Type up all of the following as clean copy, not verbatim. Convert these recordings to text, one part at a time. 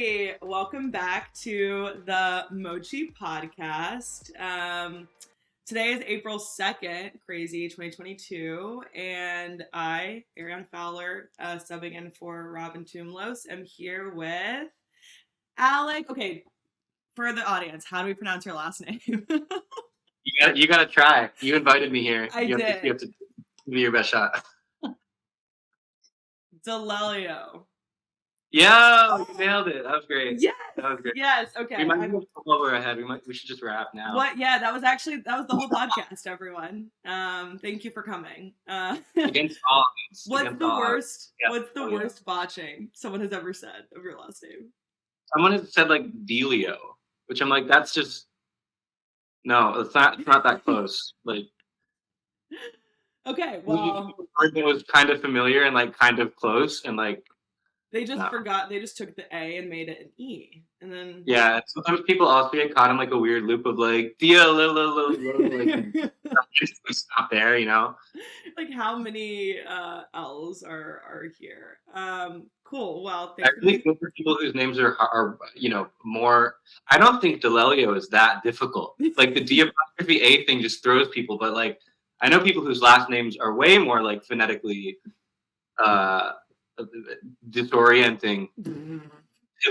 everybody. Welcome back to the Mochi Podcast. Today is April 2nd, crazy 2022, and I, aRiana Fowler, subbing in for Robin Tumlos, am here with Alec. Okay, for the audience, how do we pronounce your last name? You gotta try. You invited me here. You have to give your best shot. D'Alelio. Yeah, you nailed it. That was great. Yes. That was great. Yes. Okay. We might move over ahead. We should just wrap now. What? Yeah, that was the whole podcast, everyone. Thank you for coming. Against all odds. What's the worst? Yeah. What's the worst botching someone has ever said of your last name? Someone has said like D'Alelio, which I'm like, that's just no. It's not that close. Like. Okay. Well. It was kind of familiar and like kind of close and like. They just forgot. They just took the A and made it an E, and then sometimes people also get caught in like a weird loop of like like just stop there, you know. Like how many L's are here? Cool. Well, I really think for people whose names are more. I don't think D'Alelio is that difficult. Like the D apostrophe A thing just throws people, but like I know people whose last names are way more like phonetically. Disorienting to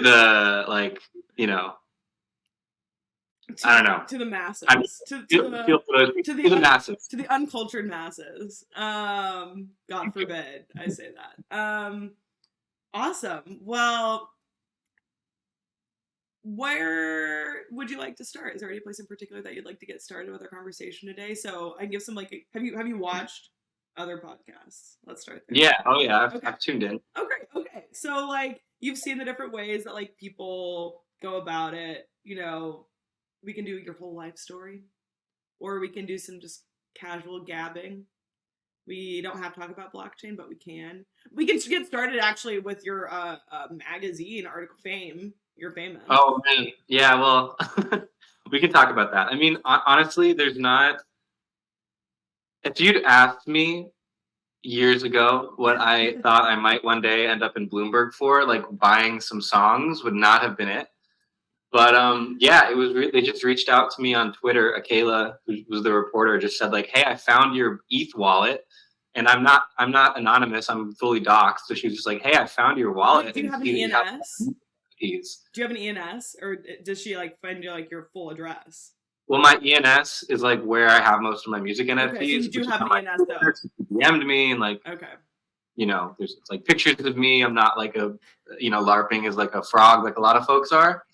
the I don't know, to the masses, to the masses, to the uncultured masses. God forbid I say that. Awesome. Well, where would you like to start? Is there any place in particular that you'd like to get started with our conversation today? So I can give some have you watched other podcasts? Let's start there. Yeah. Oh yeah. I've tuned in. Okay. So you've seen the different ways that people go about it. You know, we can do your whole life story, or we can do some just casual gabbing. We don't have to talk about blockchain, but we can. We can get started actually with your magazine article fame. You're famous. Oh man. Yeah. Well, we can talk about that. I mean, honestly, there's not. If you'd asked me years ago what I thought I might one day end up in Bloomberg for, like buying some songs would not have been it. But it was. They just reached out to me on Twitter. Akela, who was the reporter, just said like, "Hey, I found your ETH wallet, and I'm not anonymous. I'm fully doxxed." So she was just like, "Hey, I found your wallet." Do you have an ENS? Do you have an ENS, or does she find you your full address? Well, my ENS is where I have most of my music NFTs. Okay, so you do have an ENS though. DM'd me and there's pictures of me. I'm not LARPing as a frog like a lot of folks are.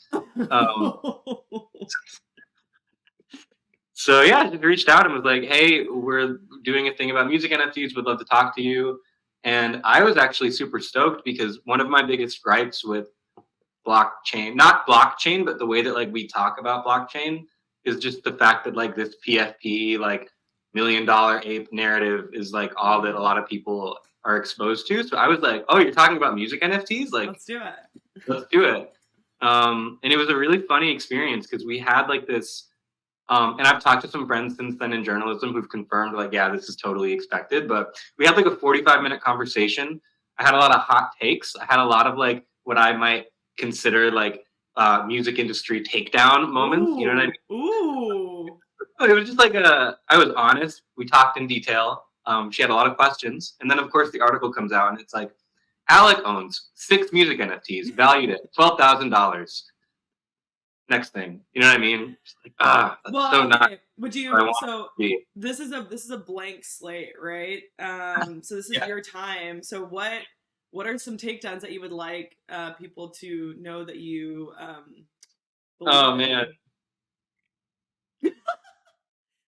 So yeah, I just reached out and was like, hey, we're doing a thing about music NFTs. Would love to talk to you. And I was actually super stoked because one of my biggest gripes with blockchain, not blockchain, but the way that we talk about blockchain is just the fact that this PFP $1 million ape narrative is all that a lot of people are exposed to. So I was like, oh, you're talking about music NFTs? Let's do it. Let's do it. And it was a really funny experience because we had this, and I've talked to some friends since then in journalism who've confirmed this is totally expected. But we had a 45-minute conversation. I had a lot of hot takes. I had a lot of what I might consider music industry takedown moments. Ooh, you know what I mean? Ooh. It was just I was honest. We talked in detail. She had a lot of questions. And then of course the article comes out and it's Alec owns 6 music NFTs valued at $12,000. Next thing. You know what I mean? That's so not. Would you this is a blank slate, right? So this is your time. So what are some takedowns that you would like people to know that you oh man.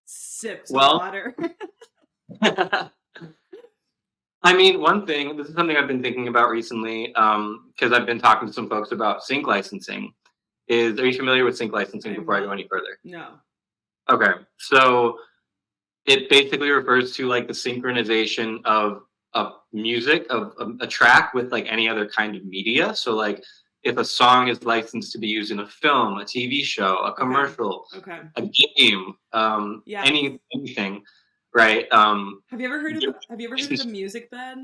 Sips water. I mean, one thing, this is something I've been thinking about recently, because I've been talking to some folks about sync licensing. Are you familiar with sync licensing before I go any further? No. Okay. So it basically refers to the synchronization of music, of a track with any other kind of media. So if a song is licensed to be used in a film, a TV show, a commercial, a game, anything, right? Have you ever heard of the music bed?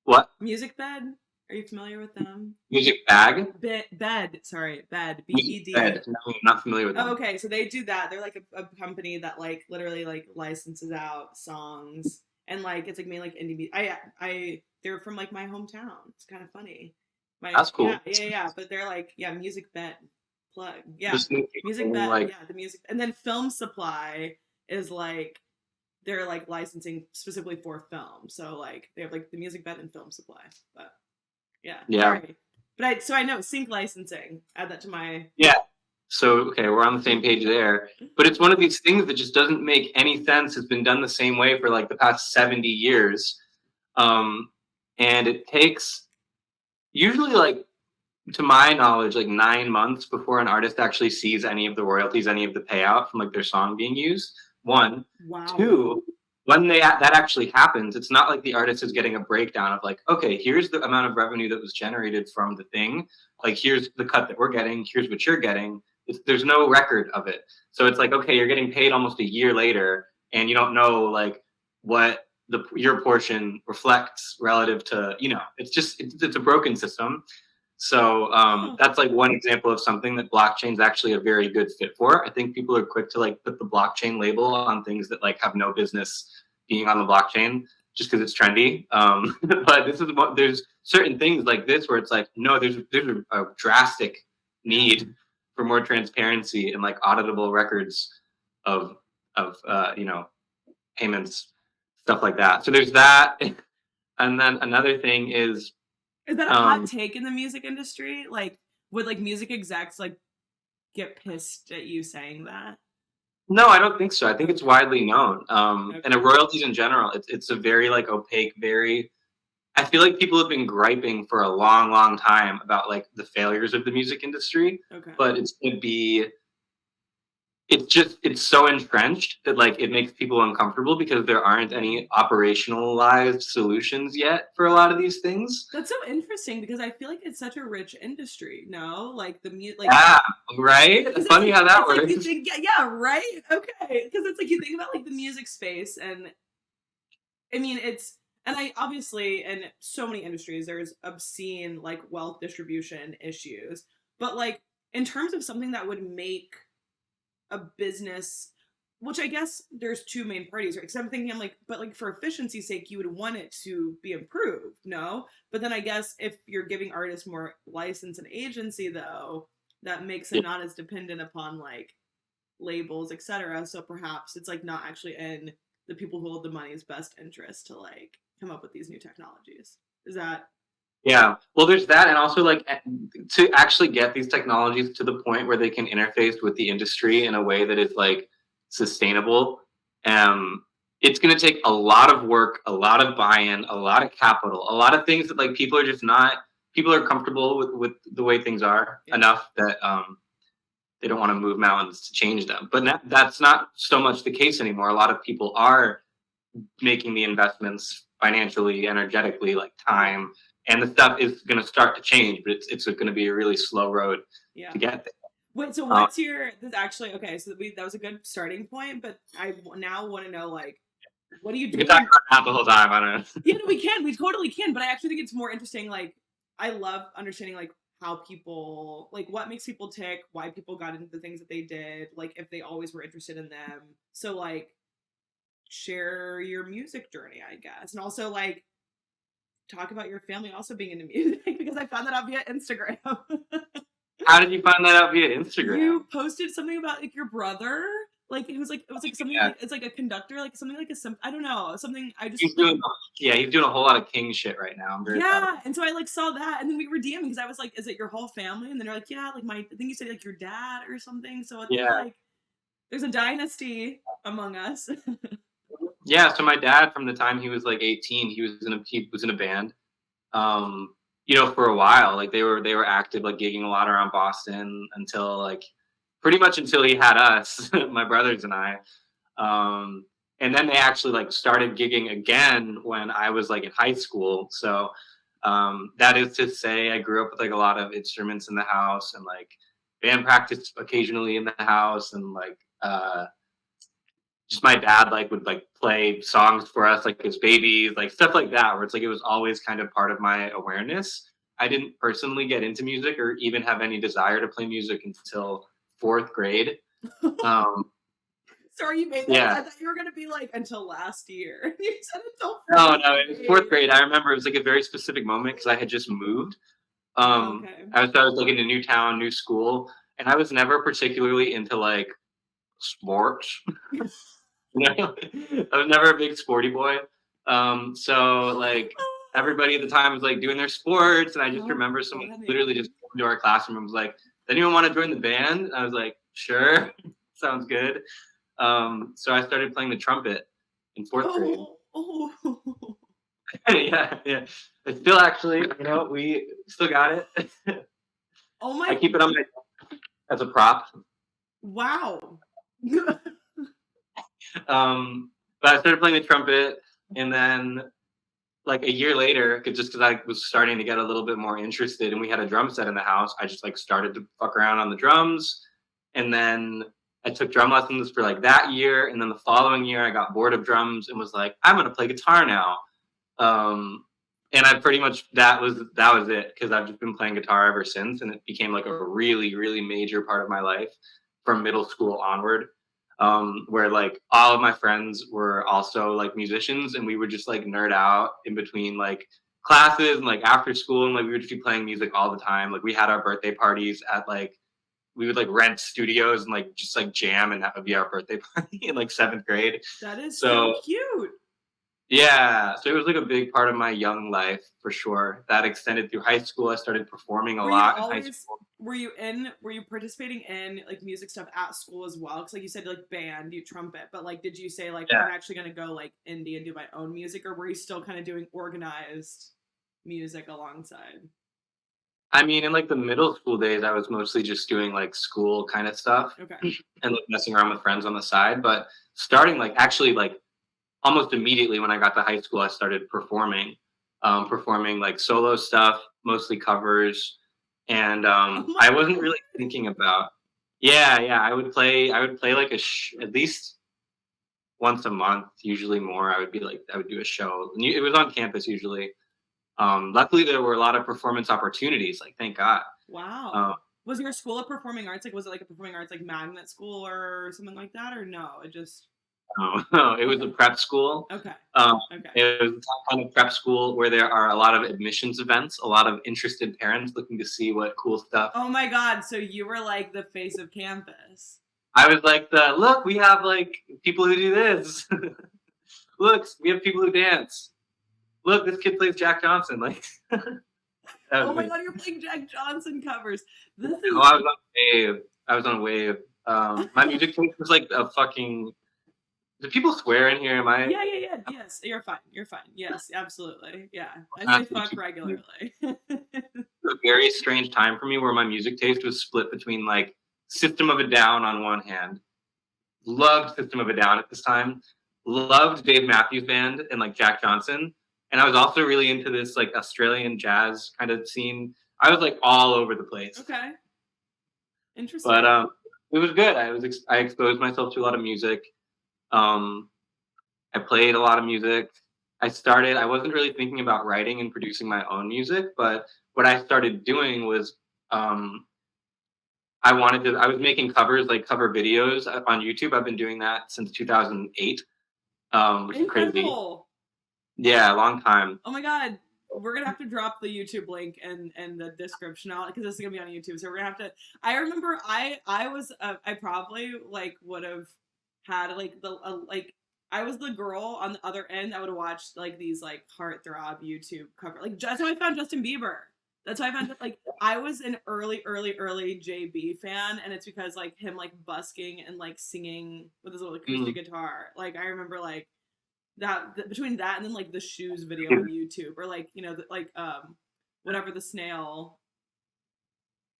What? Music bed? Are you familiar with them? Music Bag? Bed. Sorry, Bed. Music BED. Bed. No, I'm not familiar with them. Oh, okay. So they do that. They're like a company that like literally like licenses out songs and like it's like mainly like indie. They're from like my hometown. It's kind of funny. That's cool. Yeah. But they're like music bed plug. Yeah, Just music bed. like, Yeah, the music. And then Film Supply is like they're like licensing specifically for film. So like they have like the music bed and Film Supply. But yeah. Sorry. But I know sync licensing. Add that to my So, okay, we're on the same page there. But it's one of these things that just doesn't make any sense. It's been done the same way for like the past 70 years. And it takes usually like, to my knowledge, like 9 months before an artist actually sees any of the royalties, any of the payout from like their song being used. One. Wow. Two, when that actually happens, it's not like the artist is getting a breakdown of like, okay, here's the amount of revenue that was generated from the thing. Like, here's the cut that we're getting. Here's what you're getting. There's no record of it. So it's like, okay, you're getting paid almost a year later and you don't know like what your portion reflects relative to, it's a broken system. So that's like one example of something that blockchain's actually a very good fit for. I think people are quick to like put the blockchain label on things that like have no business being on the blockchain just because it's trendy. But there's certain things like this where it's like, no, there's a drastic need for more transparency and like auditable records of payments, stuff like that. So there's that. And then another thing is that a hot take in the music industry? Like, would like music execs like get pissed at you saying that? No, I don't think so. I think it's widely known. And royalties in general, it's a very like opaque, I feel like people have been griping for a long, long time about like the failures of the music industry. Okay. But it's so entrenched that like it makes people uncomfortable because there aren't any operationalized solutions yet for a lot of these things. That's so interesting because I feel like it's such a rich industry. No, like the music. Like, yeah, right. It's funny how that works. Like you think, yeah, right. Okay, because it's like you think about like the music space, and I mean and I obviously in so many industries there's obscene like wealth distribution issues, but like in terms of something that would make a business, which I guess there's two main parties, right? Because I'm thinking, I'm like, but like for efficiency's sake, you would want it to be improved, no? But then I guess if you're giving artists more license and agency, though, that makes it not as dependent upon like labels, etc. So perhaps it's like not actually in the people who hold the money's best interest to like come up with these new technologies. Is that? Yeah, well, there's that, and also like to actually get these technologies to the point where they can interface with the industry in a way that is like sustainable. It's going to take a lot of work, a lot of buy-in, a lot of capital, a lot of things that like people are comfortable with the way things are enough that they don't want to move mountains to change them. But that's not so much the case anymore. A lot of people are making the investments financially, energetically, like time. And the stuff is going to start to change, but it's going to be a really slow road to get there. Wait, so what's this actually, okay, so that was a good starting point, but I now want to know, like, what do you do? We can talk about that the whole time, I don't know. Yeah, no, we totally can, but I actually think it's more interesting, like, I love understanding, like, how people, like, what makes people tick, why people got into the things that they did, like, if they always were interested in them. So, like, share your music journey, I guess. And also, like, talk about your family also being into music because I found that out via Instagram. How did you find that out via Instagram? You posted something about like your brother. Like it was like something like, it's like a conductor, like something like I don't know, something I just he's doing a whole lot of king shit right now. I'm very proud. And so I like saw that and then we were DMing because I was like, is it your whole family? And then you're like, yeah, like I think you said like your dad or something. So it's like there's a dynasty among us. Yeah, so my dad, from the time he was like 18, he was in a band. For a while, like they were active, like gigging a lot around Boston until pretty much until he had us, my brothers and I. And then they actually like started gigging again when I was like in high school. So that is to say, I grew up with like a lot of instruments in the house and like band practice occasionally in the house and like just my dad like would like play songs for us like as babies, like stuff like that, where it's like it was always kind of part of my awareness. I didn't personally get into music or even have any desire to play music until 4th grade. Sorry, you made that. Yeah. I thought you were gonna be like until last year. You said until No, fourth it was 4th grade. I remember it was like a very specific moment because I had just moved. Okay. I was like in a new town, new school, and I was never particularly into like sports. I was never a big sporty boy. So like everybody at the time was like doing their sports, and I just remember someone literally just came into our classroom and was like, "Does anyone want to join the band?" And I was like, "Sure, sounds good." So I started playing the trumpet in 4th grade. Yeah. I still actually, we still got it. Oh my! I keep it on my as a prop. Wow. But I started playing the trumpet, and then like a year later, just because I was starting to get a little bit more interested, and we had a drum set in the house, I just like started to fuck around on the drums, and then I took drum lessons for like that year, and then the following year I got bored of drums and was like, I'm gonna play guitar now. And I pretty much that was it, because I've just been playing guitar ever since, and it became like a really, really major part of my life from middle school onward. Where like all of my friends were also like musicians, and we would just like nerd out in between like classes and like after school, and like we would just be playing music all the time. Like we had our birthday parties at like, we would like rent studios and like just like jam, and that would be our birthday party in like 7th grade. That is so cute. Yeah, so it was like a big part of my young life for sure. That extended through high school. I started performing a lot in high school. Were you participating in like music stuff at school as well? Because like you said, like band, you trumpet, but like did you say like I'm actually gonna go like indie and do my own music, or were you still kind of doing organized music alongside? I mean, in like the middle school days, I was mostly just doing like school kind of stuff. Okay. And like messing around with friends on the side. But starting like actually like almost immediately when I got to high school, I started performing like solo stuff, mostly covers. And I wasn't really thinking about, I would play like at least once a month, usually more. I would do a show. It was on campus usually. Luckily there were a lot of performance opportunities, like thank God. Wow. Was your school a performing arts? Like was it like a performing arts like magnet school or something like that, or no? It just No, it was a prep school. Okay. It was a kind of prep school where there are a lot of admissions events, a lot of interested parents looking to see what cool stuff. Oh my God! So you were like the face of campus. I was like look, we have like people who do this. Look, we have people who dance. Look, this kid plays Jack Johnson. Like, oh my God, you're playing Jack Johnson covers. This is... Oh, I was on a wave. My music taste was like a fucking. Do people swear in here? Am I? Yeah. Yes, you're fine. Yes, absolutely. Yeah, I say fuck regularly. A very strange time for me where my music taste was split between like System of a Down on one hand, loved System of a Down at this time, loved Dave Matthews Band and like Jack Johnson, and I was also really into this like Australian jazz kind of scene. I was like all over the place. Okay. Interesting. But it was good. I exposed myself to a lot of music. I played a lot of music. I wasn't really thinking about writing and producing my own music, but what I started doing was I was making covers, like cover videos on YouTube. I've been doing that since 2008. Which is crazy. Yeah, a long time. Oh my God. We're gonna have to drop the YouTube link and the description out because this is gonna be on YouTube. So we're gonna have to. I remember I probably like would have had like I was the girl on the other end. I would watch like these like heartthrob YouTube cover. Like that's how I found Justin Bieber. That's how I found like I was an early JB fan, and it's because like him like busking and like singing with his little acoustic guitar. Like I remember like that between that and then like the shoes video on YouTube, or like whatever, the snail.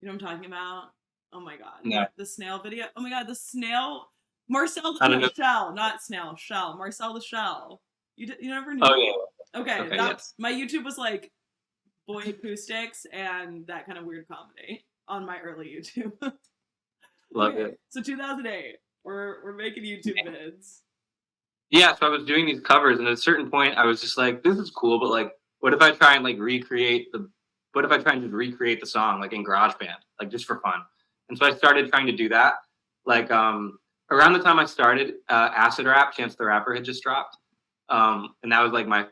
You know what I'm talking about? Oh my God. No. The snail video. Oh my God, the snail. Marcel the Shell, not snail, Shell. Marcel the Shell. You never knew. Oh yeah. Okay, yes. My YouTube was like boy acoustics and that kind of weird comedy on my early YouTube. Love it. So 2008, we're making YouTube vids. Yeah, so I was doing these covers, and at a certain point, I was just like, "This is cool," but like, what if I try and like recreate what if I try and just recreate the song like in GarageBand, like just for fun? And so I started trying to do that. Like around the time I started, Acid Rap, Chance the Rapper had just dropped. And that was like my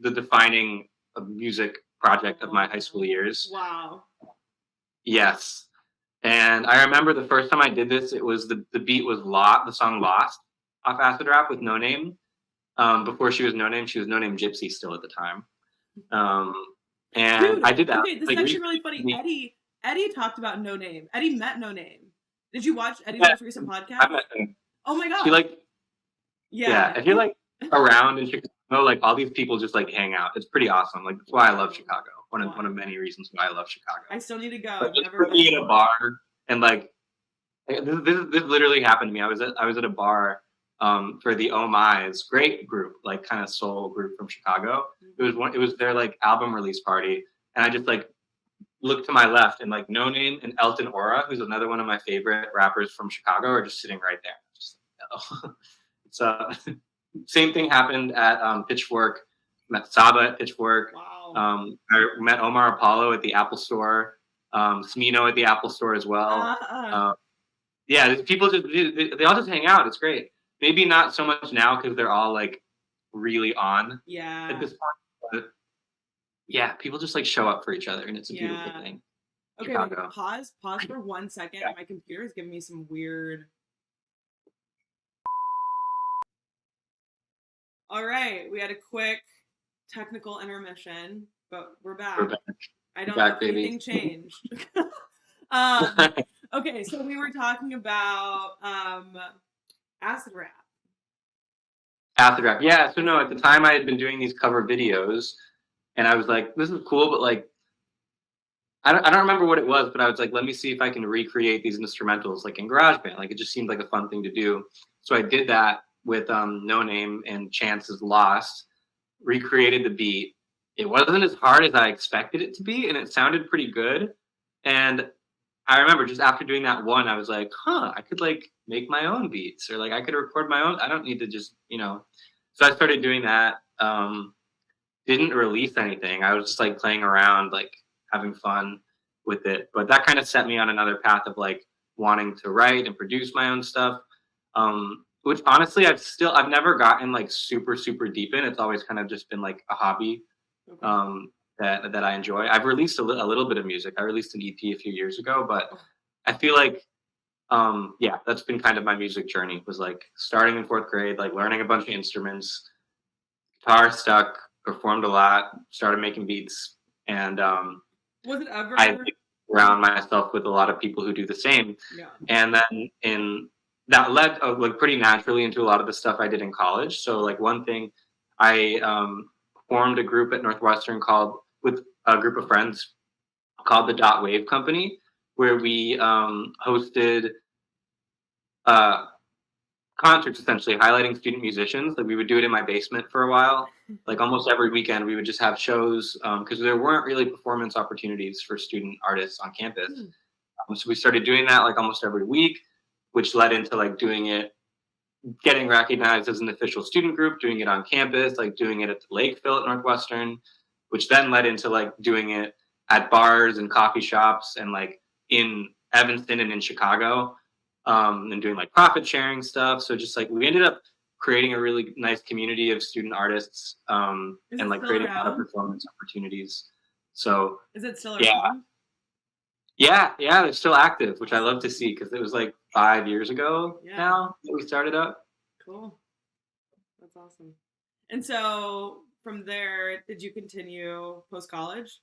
the defining music project of my high school years. Wow. Yes. And I remember the first time I did this, it was the beat was the song Lost off Acid Rap with No Name. Before she was No Name, she was No Name Gypsy still at the time. And Dude, I did that. Okay, this is actually really funny. Eddie talked about No Name. Eddie met No Name. Did you watch Eddie's most recent podcast? I met her. Oh my god. She if you're like around in Chicago, like all these people just like hang out. It's pretty awesome. Like that's why I love Chicago. One of many reasons why I love Chicago. I still need to go. But just for me at a bar and like this literally happened to me. I was at a bar for the Oh My's, great group, like kind of soul group from Chicago. It was their like album release party, and I just like looked to my left and like No Name and Elton Aura, who's another one of my favorite rappers from Chicago, are just sitting right there. Just like, no. So same thing happened at Pitchfork. Met Saba at Pitchfork. Wow. I met Omar Apollo at the Apple Store. Smino at the Apple Store as well. Yeah, people they all just hang out. It's great. Maybe not so much now because they're all like really on at this point. But yeah, people just like show up for each other, and it's a beautiful thing. Okay, wait, pause for 1 second. My computer is giving me some weird. All right, we had a quick technical intermission, but we're back. I don't know if anything changed. Okay, so we were talking about Acid Rap. Acid Rap, yeah. So no, at the time I had been doing these cover videos, and I was like, this is cool, but like, I don't remember what it was, but I was like, let me see if I can recreate these instrumentals like in GarageBand. Like it just seemed like a fun thing to do. So I did that with No Name and Chance's Lost, recreated the beat. It wasn't as hard as I expected it to be, and it sounded pretty good. And I remember just after doing that one, I was like, I could like make my own beats, or like I could record my own. I don't need to just, So I started doing that. Didn't release anything. I was just like playing around, like having fun with it. But that kind of set me on another path of like wanting to write and produce my own stuff. Which honestly, I've never gotten like super, super deep in. It's always kind of just been like a hobby that I enjoy. I've released a little bit of music. I released an EP a few years ago, but I feel like, that's been kind of my music journey, was like starting in 4th grade, like learning a bunch of instruments, guitar stuck, performed a lot, started making beats. And was it ever? I surround myself with a lot of people who do the same. Yeah. And then that led like pretty naturally into a lot of the stuff I did in college. So like one thing, I formed a group at Northwestern with a group of friends called the Dot Wave Company, where we hosted concerts essentially highlighting student musicians. Like we would do it in my basement for a while. Like almost every weekend we would just have shows because there weren't really performance opportunities for student artists on campus. So we started doing that like almost every week, which led into like getting recognized as an official student group, doing it on campus, like doing it at the Lakeville at Northwestern, which then led into like doing it at bars and coffee shops and like in Evanston and in Chicago, and doing like profit sharing stuff. So just like we ended up creating a really nice community of student artists and like creating a lot of performance opportunities. So is it still around? Yeah, they're still active, which I love to see because it was like 5 years ago now that we started up. Cool. That's awesome. And so from there, did you continue post-college?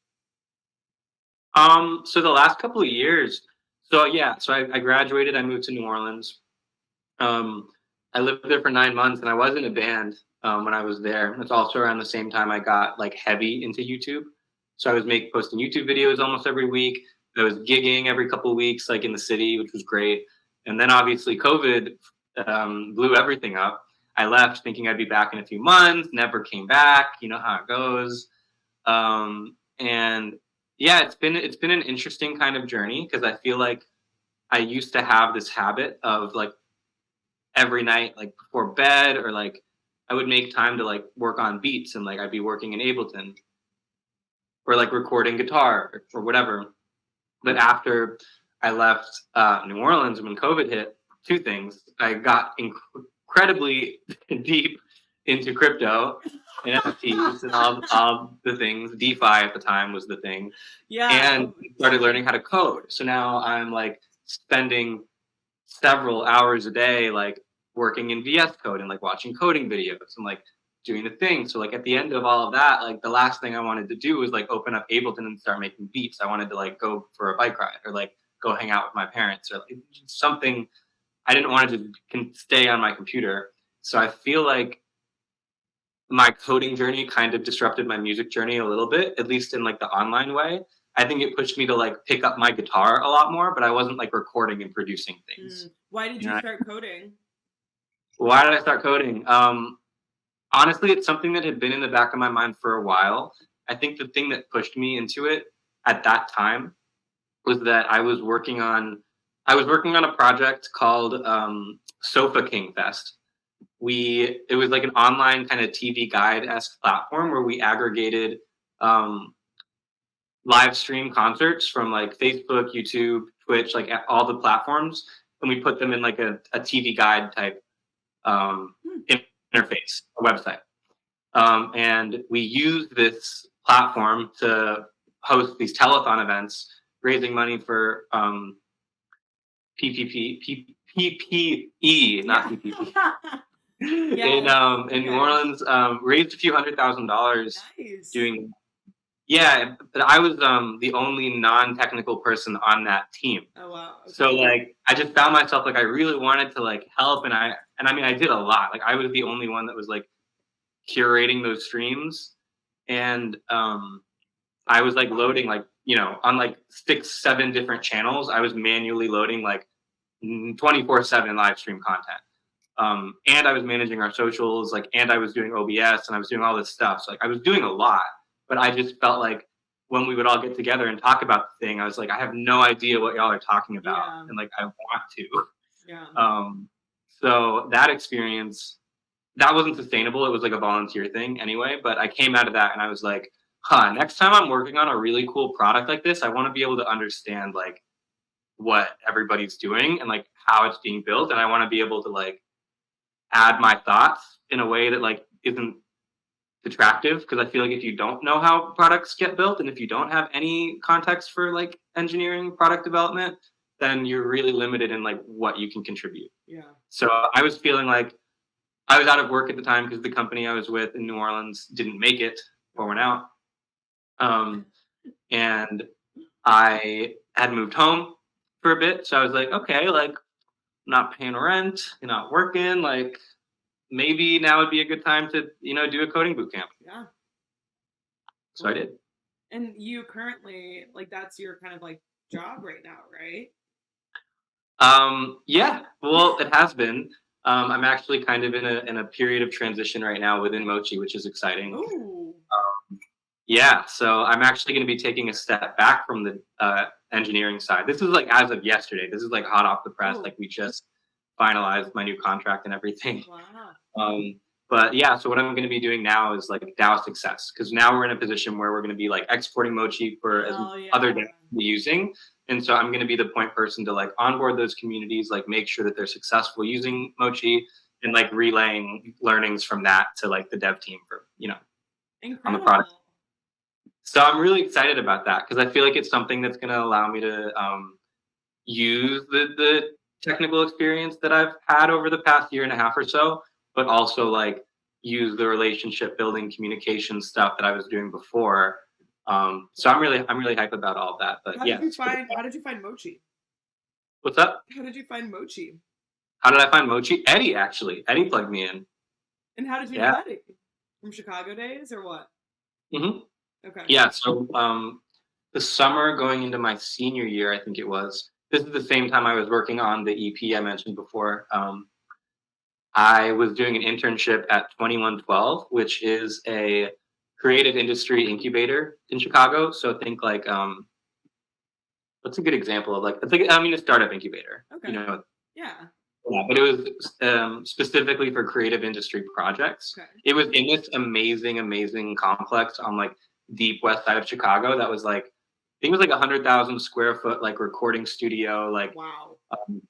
So the last couple of years, so I graduated, I moved to New Orleans. I lived there for 9 months and I was in a band when I was there. It's also around the same time I got like heavy into YouTube. So I was posting YouTube videos almost every week. I was gigging every couple of weeks, like in the city, which was great. And then obviously COVID blew everything up. I left thinking I'd be back in a few months, never came back. You know how it goes. And yeah, it's been an interesting kind of journey because I feel like I used to have this habit of like every night, like before bed, or like I would make time to like work on beats, and like I'd be working in Ableton. or like recording guitar or whatever. But after I left New Orleans when COVID hit, two things. I got incredibly deep into crypto and NFTs and all the things. DeFi at the time was the thing. Yeah. And started learning how to code. So now I'm like spending several hours a day like working in VS Code and like watching coding videos and like doing the thing. So like at the end of all of that, like the last thing I wanted to do was like open up Ableton and start making beats. I wanted to like go for a bike ride or like go hang out with my parents or like something. I didn't want to just stay on my computer. So I feel like my coding journey kind of disrupted my music journey a little bit, at least in like the online way. I think it pushed me to like pick up my guitar a lot more, but I wasn't like recording and producing things. Why did you start coding? Why did I start coding? Honestly, it's something that had been in the back of my mind for a while. I think the thing that pushed me into it at that time was that I was working on a project called Sofa King Fest. It was like an online kind of TV guide-esque platform where we aggregated live stream concerts from like Facebook, YouTube, Twitch, like all the platforms, and we put them in like a TV guide type interface, a website. And we used this platform to host these telethon events, raising money for PPE, not PPP. In New Orleans, raised a few $100,000 doing. Yeah, but I was the only non-technical person on that team. Oh wow. Okay. So like I just found myself like I really wanted to like help, and I mean I did a lot. Like I was the only one that was like curating those streams, and I was like loading like, you know, on like 6-7 different channels. I was manually loading like 24/7 live stream content. And I was managing our socials, like, and I was doing OBS, and I was doing all this stuff. So like I was doing a lot. But I just felt like when we would all get together and talk about the thing, I was like, I have no idea what y'all are talking about. Yeah. And like, I want to. Yeah. So that experience, that wasn't sustainable. It was like a volunteer thing anyway. But I came out of that and I was like, next time I'm working on a really cool product like this, I want to be able to understand like what everybody's doing and like how it's being built. And I want to be able to like add my thoughts in a way that like isn't attractive, because I feel like if you don't know how products get built and if you don't have any context for like engineering product development, then you're really limited in like what you can contribute. Yeah. So I was feeling like I was out of work at the time because the company I was with in New Orleans didn't make it or went out. And I had moved home for a bit. So I was like, okay, like I'm not paying rent, you're not working, like maybe now would be a good time to, you know, do a coding bootcamp. Yeah. So I did. And you currently, like, that's your kind of like job right now, right? Yeah, well, it has been. I'm actually kind of in a period of transition right now within Mochi, which is exciting. Ooh. Yeah, so I'm actually going to be taking a step back from the engineering side. This is like as of yesterday. This is like hot off the press. Like we just finalized my new contract and everything. Wow. But yeah, so what I'm going to be doing now is like DAO success, because now we're in a position where we're going to be like exporting Mochi for other DAOs to be using. And so I'm going to be the point person to like onboard those communities, like make sure that they're successful using Mochi, and like relaying learnings from that to like the dev team for, you know, on the product. So I'm really excited about that because I feel like it's something that's going to allow me to use the technical experience that I've had over the past year and a half or so, but also like use the relationship building communication stuff that I was doing before. So I'm really hyped about all of that. But how did you find Mochi? What's up? How did you find Mochi? How did I find Mochi? Eddie plugged me in. And how did you know Eddie? From Chicago days or what? Mm-hmm. Okay. Yeah, so the summer going into my senior year, I think it was, this is the same time I was working on the EP I mentioned before. I was doing an internship at 2112, which is a creative industry incubator in Chicago. So think like, what's a good example of like, it's like, I mean, a startup incubator. Okay. You know? Yeah. Yeah, but it was specifically for creative industry projects. Okay. It was in this amazing complex on like deep west side of Chicago that was like, I think it was like 100,000 square foot like recording studio, like Wow.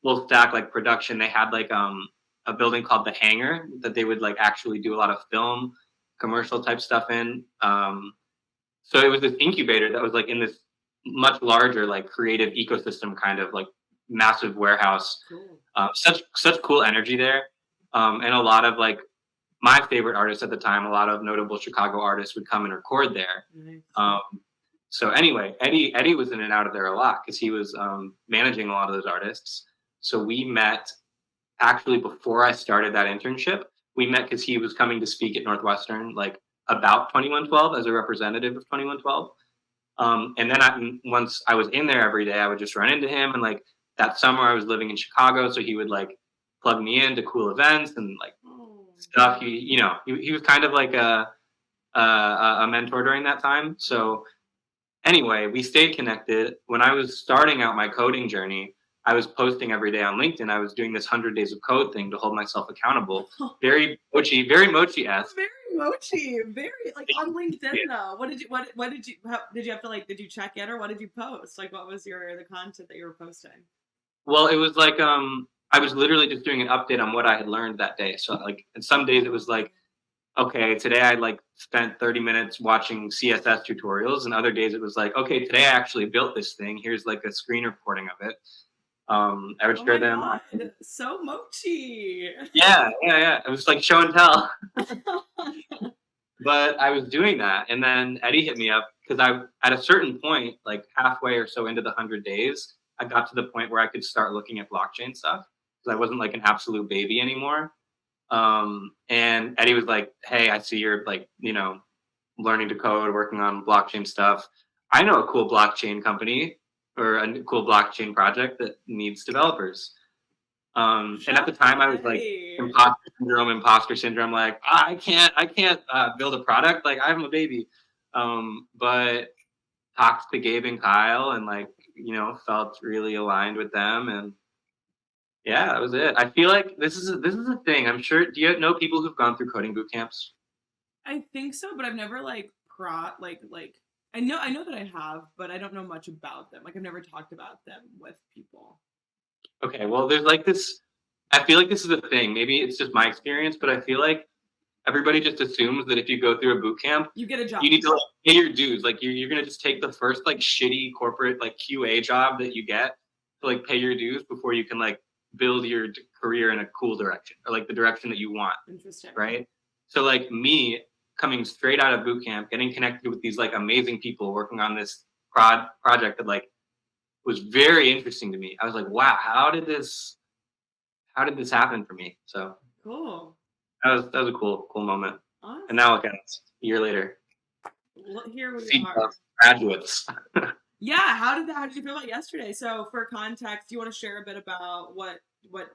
full stack like production. They had like a building called the Hangar that they would like actually do a lot of film, commercial type stuff in. So it was this incubator that was like in this much larger like creative ecosystem kind of like massive warehouse. Cool. Such cool energy there, and a lot of like my favorite artists at the time. A lot of notable Chicago artists would come and record there. Nice. So anyway, Eddie was in and out of there a lot because he was managing a lot of those artists. So we met actually before I started that internship. We met because he was coming to speak at Northwestern, like about 2112 as a representative of 2112. And then once I was in there every day, I would just run into him. And like that summer, I was living in Chicago, so he would like plug me into cool events and like stuff. He was kind of like a mentor during that time. So anyway, we stayed connected. When I was starting out my coding journey, I was posting every day on LinkedIn. I was doing this 100 days of code thing to hold myself accountable. Very Mochi-esque. Very Mochi, very like on LinkedIn though. What did you have to like? Did you check in or what did you post? Like, what was the content that you were posting? Well, it was like I was literally just doing an update on what I had learned that day. So like, and some days it was like, okay, today I like spent 30 minutes watching CSS tutorials, and other days it was like, okay, today I actually built this thing. Here's like a screen recording of it. I would share them. God. So Mochi. Yeah. It was like show and tell. But I was doing that, and then Eddie hit me up because at a certain point, like halfway or so into the 100 days, I got to the point where I could start looking at blockchain stuff because I wasn't like an absolute baby anymore. And Eddie was like, "Hey, I see you're like, learning to code, working on blockchain stuff. I know a cool blockchain company or a cool blockchain project that needs developers." And at the time I was like imposter syndrome, like I can't build a product, like I'm a baby. But talked to Gabe and Kyle and like, felt really aligned with them, and yeah, that was it. I feel like this is a thing. I'm sure. Do you know people who've gone through coding boot camps? I think so, but I've never like I know that I have, but I don't know much about them. Like I've never talked about them with people. Okay, well, there's like this. I feel like this is a thing. Maybe it's just my experience, but I feel like everybody just assumes that if you go through a boot camp, you get a job. You need to like pay your dues. Like you're gonna just take the first like shitty corporate like QA job that you get to like pay your dues before you can like build your career in a cool direction or like the direction that you want. Interesting. Right. So like me coming straight out of boot camp, getting connected with these like amazing people working on this project that like was very interesting to me. I was like, wow, how did this happen for me? So cool. That was a cool moment. Awesome. And now look at us, a year later. Well, here we are. Graduates. Yeah, how did you feel about yesterday? So for context, do you want to share a bit about what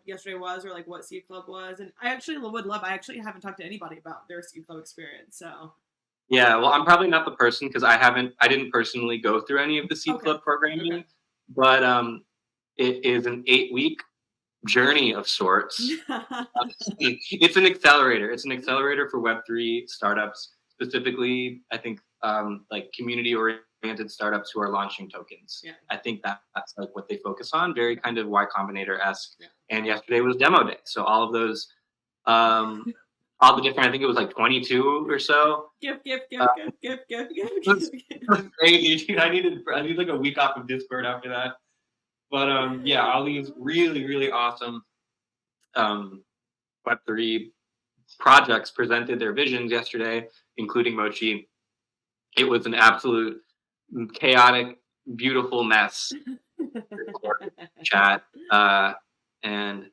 yesterday was, or like what Seed Club was? And I actually haven't talked to anybody about their Seed Club experience. So yeah, well, I'm probably not the person because I didn't personally go through any of the Seed Club programming, but it is an 8-week journey of sorts. It's an accelerator. It's an accelerator for Web3 startups, specifically, I think, like community-oriented startups who are launching tokens. Yeah. I think that's like what they focus on, very kind of Y Combinator-esque. Yeah. And yesterday was demo day, so all of those, all the different, I think it was like 22 or so. Gift. It was crazy. I need like a week off of Discord after that. But yeah, all these really, really awesome Web3 projects presented their visions yesterday, including Mochi. It was an absolute chaotic, beautiful mess. Chat. And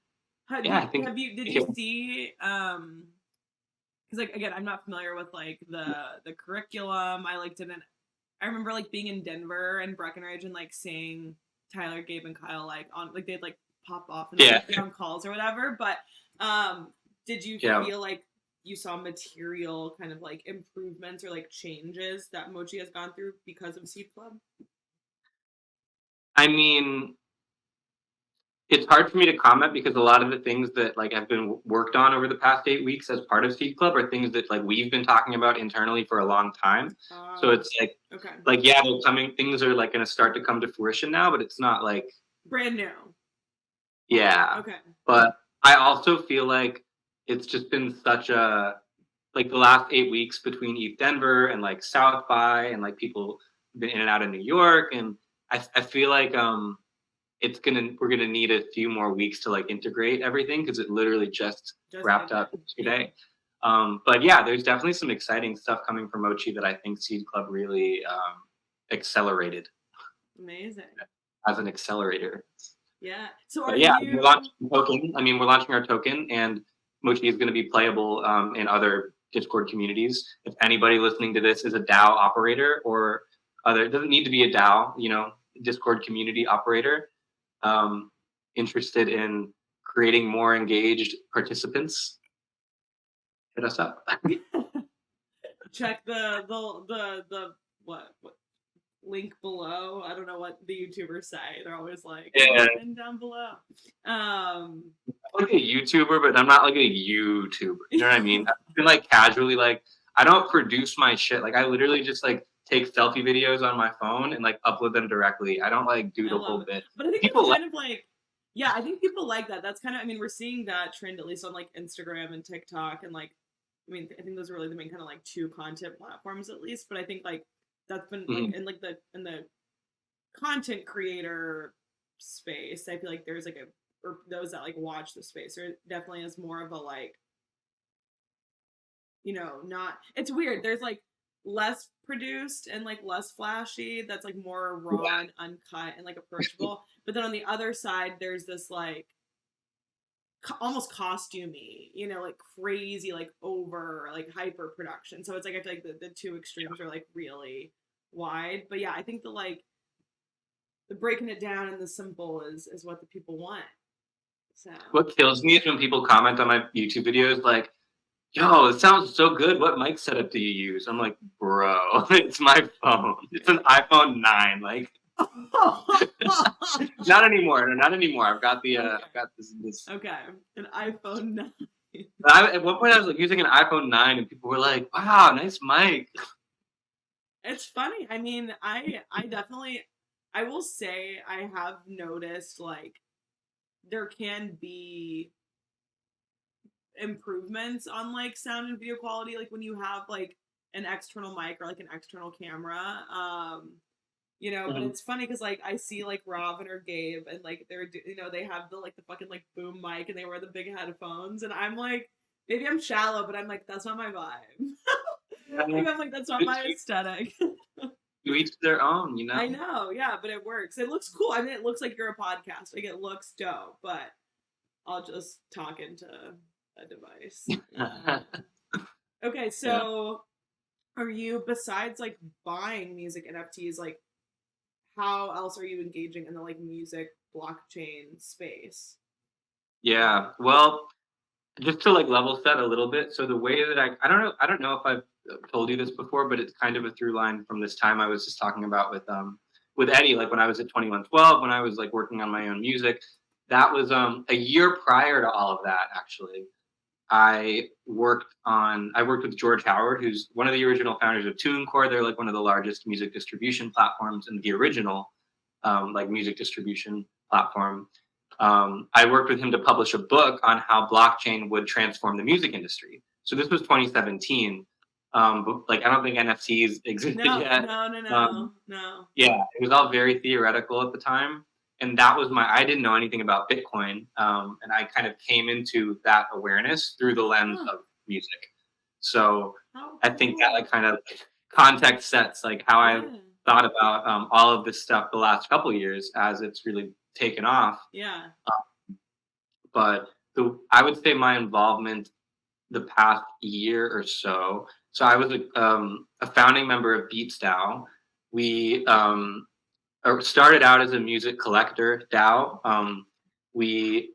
yeah, I think. Did you see? Because like again, I'm not familiar with like the curriculum. I remember like being in Denver and Breckenridge and like seeing Tyler, Gabe, and Kyle like on like they'd like pop off and like, on calls or whatever. But did you feel like you saw material kind of like improvements or like changes that Mochi has gone through because of Seed Club? I mean, it's hard for me to comment because a lot of the things that like have been worked on over the past 8 weeks as part of Seed Club are things that like we've been talking about internally for a long time. So it's okay, like yeah, they're coming. Things are like going to start to come to fruition now, but it's not like brand new. Yeah. Okay. But I also feel like it's just been such a like the last 8 weeks between ETH Denver and like South by and like people been in and out of New York, and I feel like we're gonna need a few more weeks to like integrate everything because it literally just wrapped up today. But yeah, there's definitely some exciting stuff coming from Mochi that I think Seed Club really accelerated. Amazing. As an accelerator. Yeah. So we're launching a token. I mean, we're launching our token, and Mochi is going to be playable in other Discord communities. If anybody listening to this is a DAO operator or other, it doesn't need to be a DAO, Discord community operator, interested in creating more engaged participants, hit us up. Check the what link below. I don't know what the YouTubers say. They're always like, and down below. I'm like a YouTuber, but I'm not like a YouTuber. You know what I mean? I've been like casually like I don't produce my shit. Like I literally just like take selfie videos on my phone and like upload them directly. I don't like do the whole bit. But I think people kind of like yeah, I think people like that. That's kind of, I mean, we're seeing that trend at least on like Instagram and TikTok, and like, I mean, I think those are really the main kind of like two content platforms at least. But I think like that's been like in like in the content creator space, I feel like there's like or those that like watch the space, there definitely is more of a like, not, it's weird. There's like less produced and like less flashy. That's like more raw and uncut and like approachable. But then on the other side, there's this like almost costumey, like crazy, like over, like hyper production. So it's like I feel like the two extremes are like really wide. But yeah, I think the breaking it down and the simple is what the people want. So what kills me is when people comment on my YouTube videos like, yo, it sounds so good. What mic setup do you use? I'm like, bro, it's my phone. It's an iPhone 9. Like, not anymore. No, not anymore. I've got the, I've got this. Okay, an iPhone 9. At one point, I was like using an iPhone 9, and people were like, wow, nice mic. It's funny. I mean, I definitely, I will say I have noticed like there can be improvements on like sound and video quality, like when you have like an external mic or like an external camera, but it's funny because like I see like Robin or Gabe and like they're they have the like the fucking like boom mic and they wear the big headphones, and I'm like, maybe I'm shallow, but I'm like, that's not my vibe. Like, I'm like, that's not my aesthetic. To each their own, I know, yeah, but it works. It looks cool. I mean, it looks like you're a podcast. Like, it looks dope, but I'll just talk into a device. Okay, so are you, besides like buying music NFTs, like how else are you engaging in the like music blockchain space? Yeah, well, just to like level set a little bit. So the way that I don't know if I've told you this before, but it's kind of a through line from this time I was just talking about with Eddie, like when I was at 2112, when I was like working on my own music. That was a year prior to all of that, actually. I worked with George Howard, who's one of the original founders of TuneCore. They're like one of the largest music distribution platforms and the original like music distribution platform. I worked with him to publish a book on how blockchain would transform the music industry. So this was 2017. But like I don't think NFTs existed yet. No. Yeah, it was all very theoretical at the time. And that was I didn't know anything about Bitcoin. And I kind of came into that awareness through the lens of music. So I think that like kind of context sets like how I thought about all of this stuff the last couple of years as it's really taken off. Yeah. But I would say my involvement the past year or so. So I was a founding member of BeetsDAO. We started out as a music collector DAO. We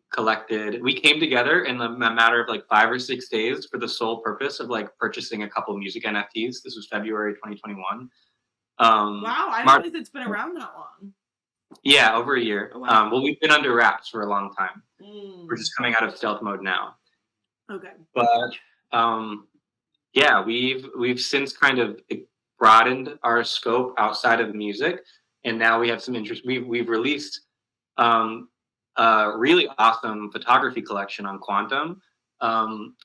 came together in a matter of like 5 or 6 days for the sole purpose of like purchasing a couple of music NFTs. This was February 2021. Wow, I don't know if it's been around that long. Yeah, over a year. Oh, wow. Well, we've been under wraps for a long time. We're Mm. just coming out of stealth mode now. Okay. But yeah, we've since kind of broadened our scope outside of music, and now we have some interest. We've released a really awesome photography collection on Quantum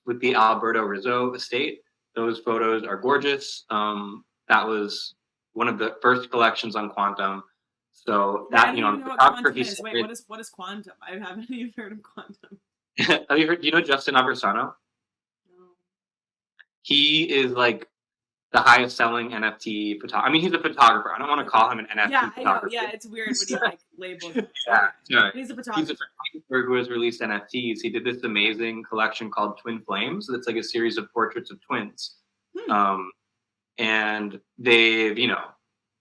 with the Alberto Rizzo estate. Those photos are gorgeous. That was one of the first collections on Quantum. So Wait, I that, don't you know, even on know what quantum photography is. Wait, side, what is quantum? I haven't even heard of quantum. have you heard? Do you know Justin Aversano? No. He is like the highest selling NFT photographer. I mean, he's a photographer. I don't want to call him an NFT Yeah, I know. photographer. Yeah, it's weird when you like label it. Yeah, Okay. no, He's a he's a photographer. photographer who has released NFTs. He did this amazing collection called Twin Flames. That's like a series of portraits of twins. Hmm. And they've, you know,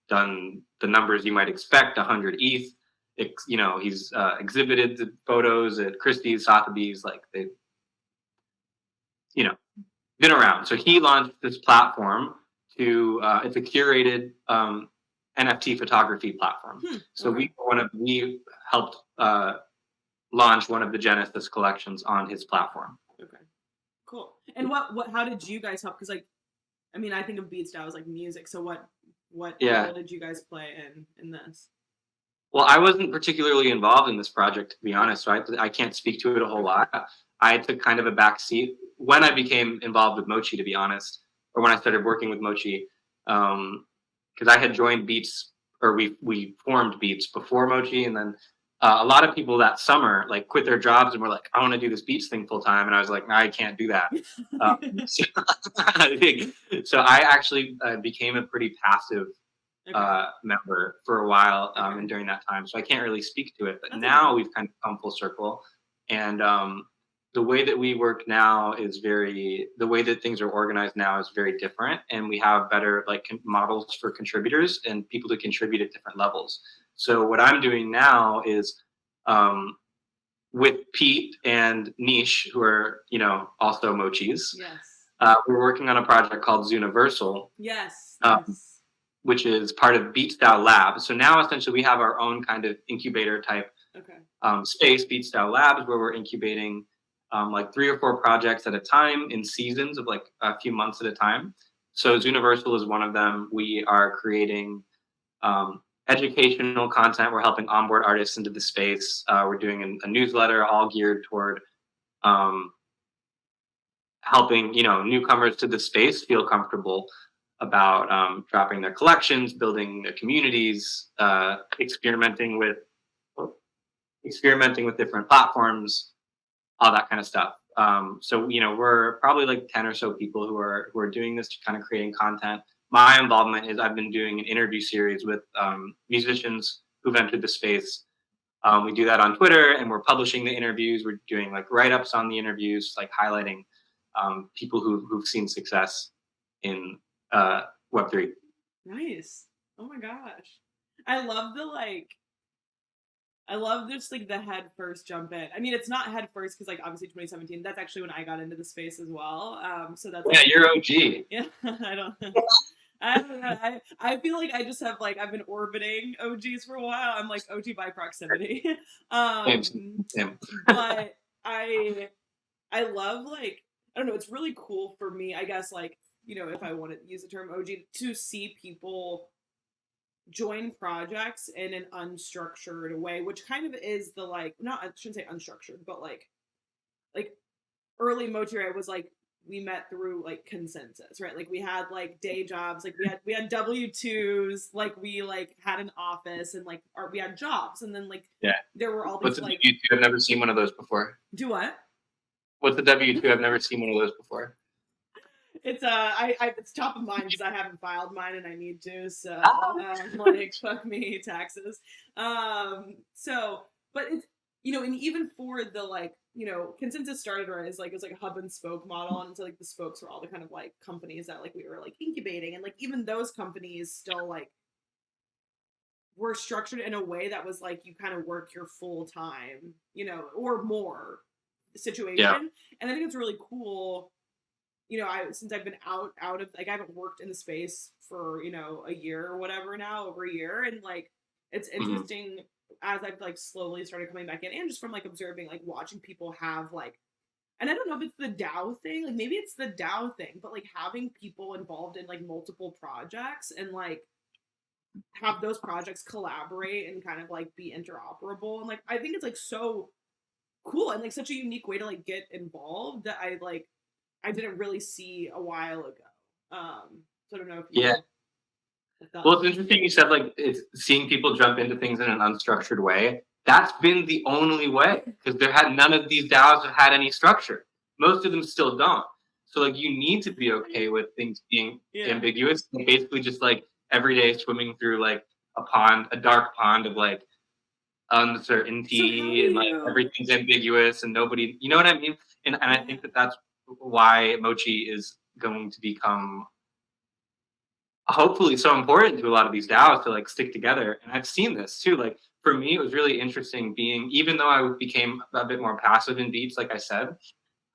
done the numbers you might expect, 100 ETH. You know, he's exhibited the photos at Christie's, Sotheby's, like they've, you know, been around. So he launched this platform to, it's a curated NFT photography platform. So Okay. we helped launch one of the Genesis collections on his platform. Okay. Cool. And what how did you guys help? Because like, I mean, I think of BeetsDAO as like music. So what Yeah. role did you guys play in this? Well, I wasn't particularly involved in this project, to be honest, so I can't speak to it a whole lot. I took kind of a back seat when I became involved with Mochi, to be honest, or when I started working with Mochi, because I had joined Beats, or we formed Beats before Mochi, and then a lot of people that summer like quit their jobs and were like, I want to do this Beats thing full time, and I was like, no, I can't do that. So I actually became a pretty passive Okay. member for a while Okay. and during that time, so I can't really speak to it. But That's now okay. we've kind of come full circle, and the way that we work now is the way that things are organized now is very different, and we have better like models for contributors and people to contribute at different levels. So what I'm doing now is with Pete and Niche, who are, you know, also Mochis. Yes. We're working on a project called Zooniversal. Yes. Yes. Which is part of BeetsDAO Lab. So now essentially we have our own kind of incubator type space, BeetsDAO Labs, where we're incubating like 3 or 4 projects at a time in seasons of like a few months at a time. So Zooniversal is one of them. We are creating educational content. We're helping onboard artists into the space. We're doing a newsletter all geared toward helping, you know, newcomers to the space feel comfortable about dropping their collections, building their communities, experimenting with different platforms, all that kind of stuff. So you know, we're probably like 10 or so people who are doing this, to kind of creating content. My involvement is I've been doing an interview series with musicians who've entered the space. We do that on Twitter, and we're publishing the interviews. We're doing like write-ups on the interviews, like highlighting people who've seen success in Web3. Nice. Oh my gosh. I love I love just like the head first jump in. I mean, it's not head first because like obviously 2017. That's actually when I got into the space as well. So that's Yeah, like, you're OG. yeah. I don't know. I feel like I just have like I've been orbiting OGs for a while. I'm like OG by proximity. Same. But I love like I don't know. It's really cool for me. I guess like you know if I want to use the term OG to see people join projects in an unstructured way, which kind of is the like not I shouldn't say unstructured, but like early Mochi right was like we met through like consensus, right? Like we had like day jobs, like we had W-2s, like we like had an office and like we had jobs, and then like Yeah. there were all What's these a like W2? I've never seen one of those before. do what? What's a W2? I've never seen one of those before. It's it's top of mind because I haven't filed mine and I need to. So like fuck me taxes. So but it's you know and even for the like you know consensus started right as like it was like a hub and spoke model and so like the spokes were all the kind of like companies that like we were like incubating and like even those companies still like were structured in a way that was like you kind of work your full time you know or more situation. Yeah. And I think it's really cool you know, since I've been out of like I haven't worked in the space for you know a year or whatever now, over a year, and like it's interesting as I've like slowly started coming back in, and just from like observing, like watching people have like, and I don't know if it's the DAO thing, like maybe it's the DAO thing, but like having people involved in like multiple projects and like have those projects collaborate and kind of like be interoperable, and like I think it's like so cool and like such a unique way to like get involved that I didn't really see a while ago. So I don't know if you Yeah. Well, it's interesting you said like it's seeing people jump into things in an unstructured way. That's been the only way because none of these DAOs have had any structure. Most of them still don't. So like you need to be okay with things being ambiguous and basically just like every day swimming through like a dark pond of like uncertainty and like everything's ambiguous and nobody, you know what I mean? And I think that's why Mochi is going to become hopefully so important to a lot of these DAOs to like stick together. And I've seen this too. Like for me, it was really interesting even though I became a bit more passive in Beats, like I said,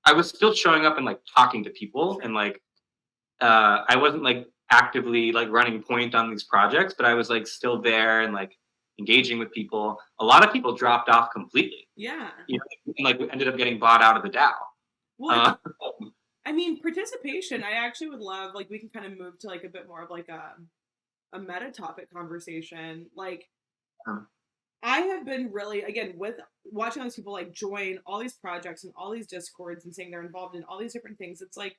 I was still showing up and like talking to people and like, I wasn't like actively like running point on these projects, but I was like still there and like engaging with people. A lot of people dropped off completely. Yeah. You know, and like ended up getting bought out of the DAO. Well, I mean, participation, I actually would love, like, we can kind of move to, like, a bit more of, like, a meta-topic conversation. Like, I have been really, again, with watching all these people, like, join all these projects and all these Discords and saying they're involved in all these different things. It's, like,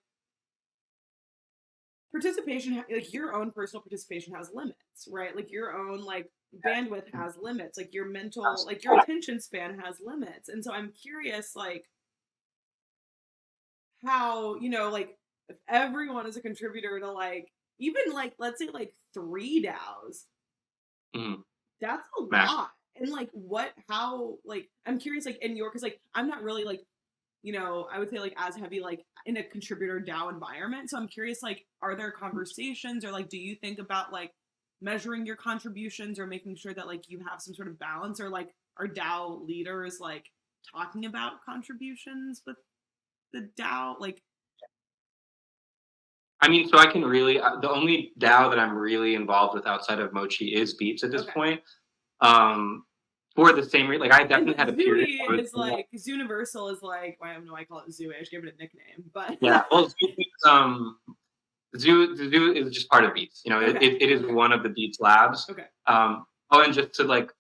participation, like, your own personal participation has limits, right? Like, your own, like, bandwidth has limits. Like, your mental, like, your attention span has limits. And so I'm curious, like, how, you know, like if everyone is a contributor to like even like let's say like 3 DAOs, that's a lot. And like how like I'm curious like in your because like I'm not really like, you know, I would say like as heavy like in a contributor DAO environment. So I'm curious like are there conversations or like do you think about like measuring your contributions or making sure that like you have some sort of balance or like are DAO leaders like talking about contributions with the DAO, like I mean, so I can really the only DAO that I'm really involved with outside of Mochi is Beats at this point. For the same reason, like I definitely had a period. It's like Zooniversal is like well, I don't know why I call it Zoo. I just gave it a nickname, but yeah, well, Zoo is just part of Beats. You know, it is one of the Beats labs. Okay. And just to like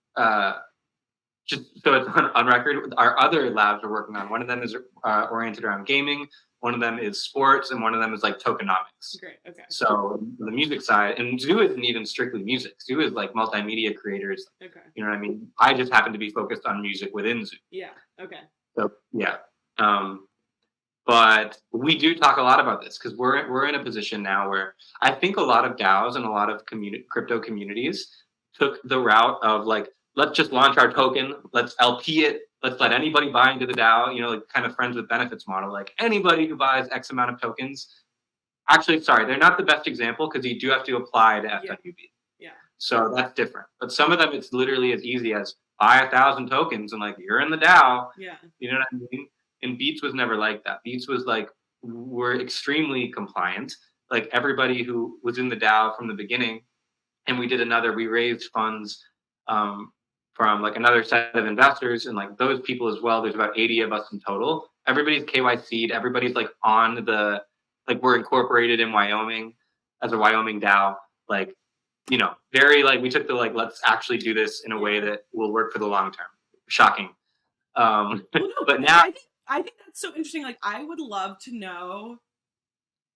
just so it's on record, our other labs we're working on. One of them is oriented around gaming. One of them is sports, and one of them is like tokenomics. Great. Okay. So the music side, and Zoo isn't even strictly music. Zoo is like multimedia creators. Okay. You know what I mean? I just happen to be focused on music within Zoo. Yeah. Okay. So yeah. But we do talk a lot about this because we're in a position now where I think a lot of DAOs and a lot of crypto communities took the route of like, let's just launch our token, let's LP it, let's let anybody buy into the DAO, you know, like kind of friends with benefits model, like anybody who buys X amount of tokens. Actually, sorry, they're not the best example because you do have to apply to FWB. Yeah. So that's different. But some of them, it's literally as easy as buy 1,000 tokens and like, you're in the DAO. Yeah. You know what I mean? And Beats was never like that. Beats was like, we're extremely compliant. Like everybody who was in the DAO from the beginning, and we raised funds from like another set of investors and like those people as well. There's about 80 of us in total. Everybody's KYC'd. Everybody's like on like we're incorporated in Wyoming as a Wyoming DAO. Like, you know, very like we took the like, let's actually do this in a way that will work for the long term. Shocking. Well, no, but now I think that's so interesting. Like I would love to know,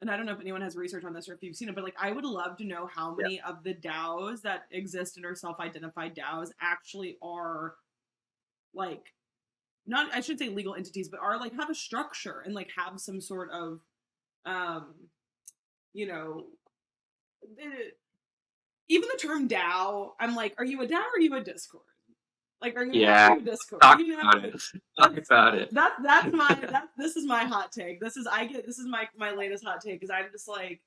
and I don't know if anyone has research on this or if you've seen it, but like I would love to know how many of the DAOs that exist and are self-identified DAOs actually are like not I should say legal entities, but are like have a structure and like have some sort of you know even the term DAO, I'm like, are you a DAO or are you a Discord? Like, are you a Discord? Talk you know? about it. Talk about it. This is my hot take. This is my latest hot take because I'm just like,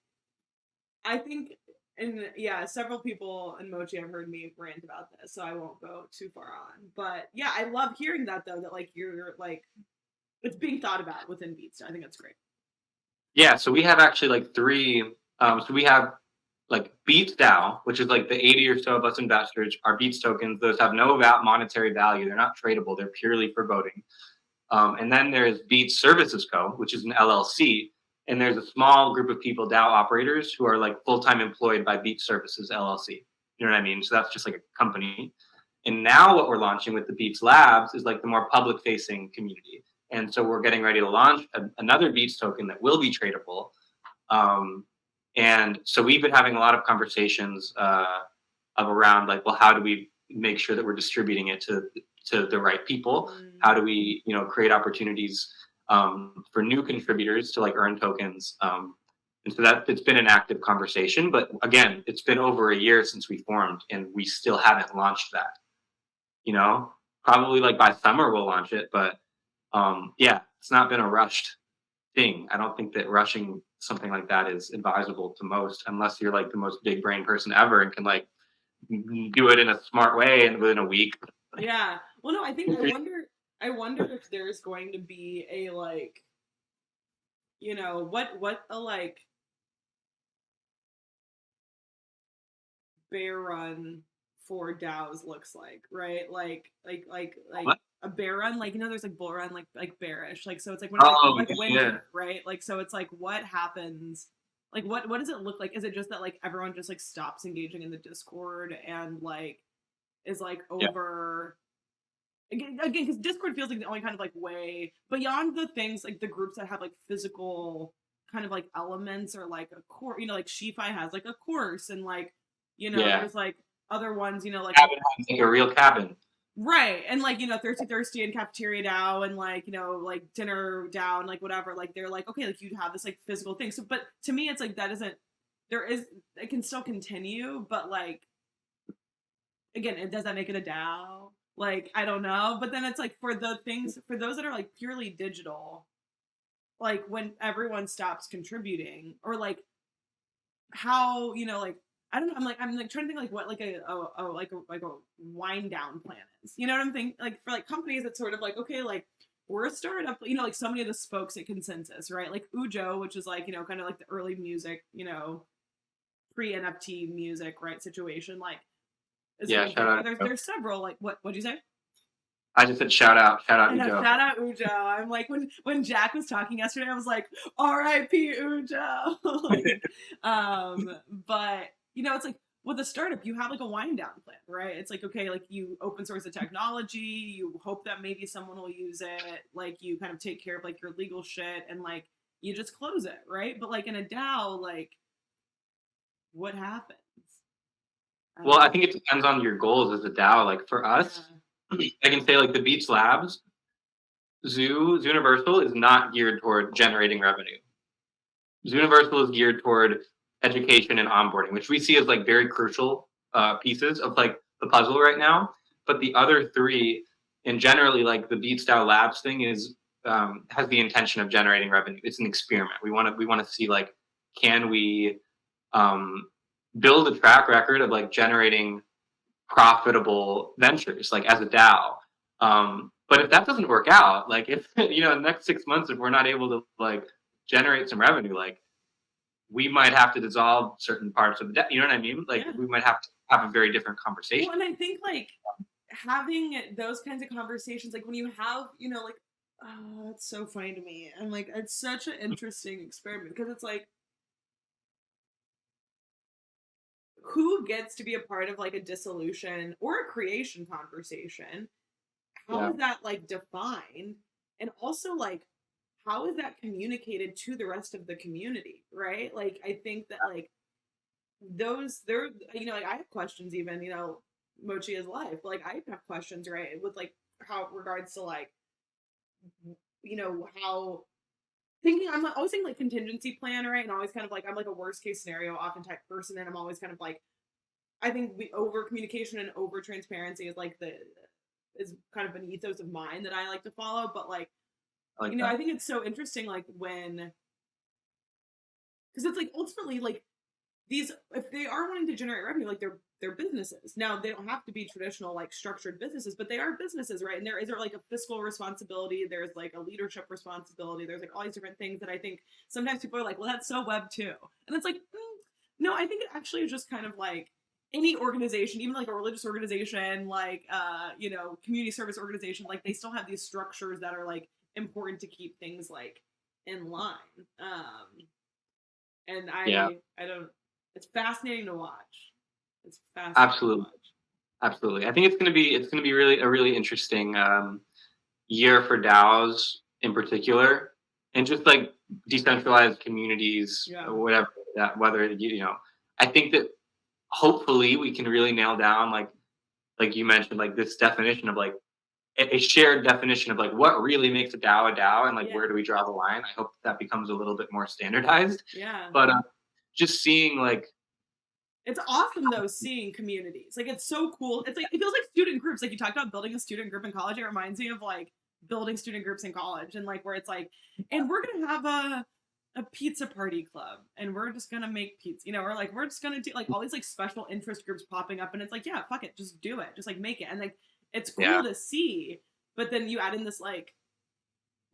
I think, and yeah, several people in Mochi have heard me rant about this, so I won't go too far on. But yeah, I love hearing that though, that like you're like, it's being thought about within BeetsDAO. I think that's great. Yeah, so we have actually like 3. So we have like BeetsDAO, which is like the 80 or so of us investors, are Beets tokens. Those have no monetary value. They're not tradable. They're purely for voting. And then there's Beets Services Co., which is an LLC. And there's a small group of people, DAO operators, who are like full-time employed by Beets Services LLC. You know what I mean? So that's just like a company. And now what we're launching with the Beets Labs is like the more public-facing community. And so we're getting ready to launch another Beets token that will be tradable. And so we've been having a lot of conversations of around like, well, how do we make sure that we're distributing it to the right people? How do we, create opportunities for new contributors to like earn tokens? And so that it's been an active conversation, but again, it's been over a year since we formed and we still haven't launched that. Probably like by summer we'll launch it, but yeah, it's not been a rushed thing. I don't think that rushing something like that is advisable to most, unless you're like the most big brain person ever and can like do it in a smart way and within a week. Yeah. Well, no, I wonder if there's going to be a like, what a like bear run for DAOs looks like, right? Like What? a bear run, like there's like bull run, like bearish, like so it's like when it's like winter, right? Like so it's like what happens, like what does it look like? Is it just that like everyone just like stops engaging in the Discord and like is like over again because Discord feels like the only kind of like way beyond the things like the groups that have like physical kind of like elements or like a core, like SheFi has like a course and like there's like other ones, like cabin has like a real cabin. Right. And like, Thirsty and Cafeteria DAO and like, like Dinner DAO and like whatever, like they're like, okay, like you have this like physical thing. So but to me it's like it can still continue, but like again, does that make it a DAO? Like, I don't know. But then it's like for those that are like purely digital, like when everyone stops contributing or like how, like I don't know. I'm like trying to think like what like a wind down plan is. You know what I'm thinking? Like for like companies, it's sort of like okay, like we're a startup. Like so many of the spokes at Consensus, right? Like Ujo, which is like kind of like the early music, pre NFT music, right? Situation like. Yeah, shout out. There's several like what'd you say? I just said shout out Ujo. Shout out Ujo. I'm like when Jack was talking yesterday, I was like R.I.P. Ujo. But it's like with a startup, you have like a wind down plan, right? It's like, okay, like you open source the technology, you hope that maybe someone will use it, like you kind of take care of like your legal shit and like you just close it, right? But like in a DAO, like what happens? Well, I think it depends on your goals as a DAO. Like for us, I can say like the Beets Labs, Zooniversal is not geared toward generating revenue. Zooniversal is geared toward education and onboarding, which we see as like very crucial pieces of like the puzzle right now. But the other three, and generally like the BeetsDAO Labs thing is has the intention of generating revenue. It's an experiment. We want to see like, can we build a track record of like generating profitable ventures like as a DAO. But if that doesn't work out, like if in the next 6 months, if we're not able to like generate some revenue, like we might have to dissolve certain parts of the debt. You know what I mean? Like we might have to have a very different conversation. Well, and I think like having those kinds of conversations, like when you have, like, oh, that's so funny to me. And like, it's such an interesting experiment because it's like, who gets to be a part of like a dissolution or a creation conversation? How is that like defined? And also like, how is that communicated to the rest of the community, right? Like, I think that like like I have questions even, Mochi is life. Like I have questions, right? With like how regards to like, how I'm always thinking like contingency plan, right? And always kind of like, I'm like a worst case scenario often type person. And I'm always kind of like, I think over communication and over transparency is like is kind of an ethos of mine that I like to follow. But like, I think it's so interesting, like when, because it's like ultimately like these, if they are wanting to generate revenue, like they're businesses. Now they don't have to be traditional like structured businesses, but they are businesses, right? And there is like a fiscal responsibility, there's like a leadership responsibility, there's like all these different things that I think sometimes people are like, well, that's so Web 2, and it's like, No, I think it actually is just kind of like any organization, even like a religious organization, like community service organization, like they still have these structures that are like important to keep things like in line. And Yeah, I don't. It's fascinating to watch. It's fascinating absolutely, to watch. absolutely. I think it's gonna be really a really interesting year for DAOs in particular, and just like decentralized communities Yeah. or whatever that whether I think that hopefully we can really nail down like you mentioned, like this definition of like a shared definition of like what really makes a DAO and like Yeah. where do we draw the line. I hope that becomes a little bit more standardized. Yeah. But just seeing like it's awesome though seeing communities. Like it's so cool. It's like it feels like student groups. Like you talked about building a student group in college. It reminds me of like building student groups in college and like where it's like, and we're gonna have a pizza party club and we're just gonna make pizza, or like we're just gonna do like all these like special interest groups popping up and it's like, yeah, fuck it, just do it. Just like make it. And like it's cool yeah, to see, but then you add in this like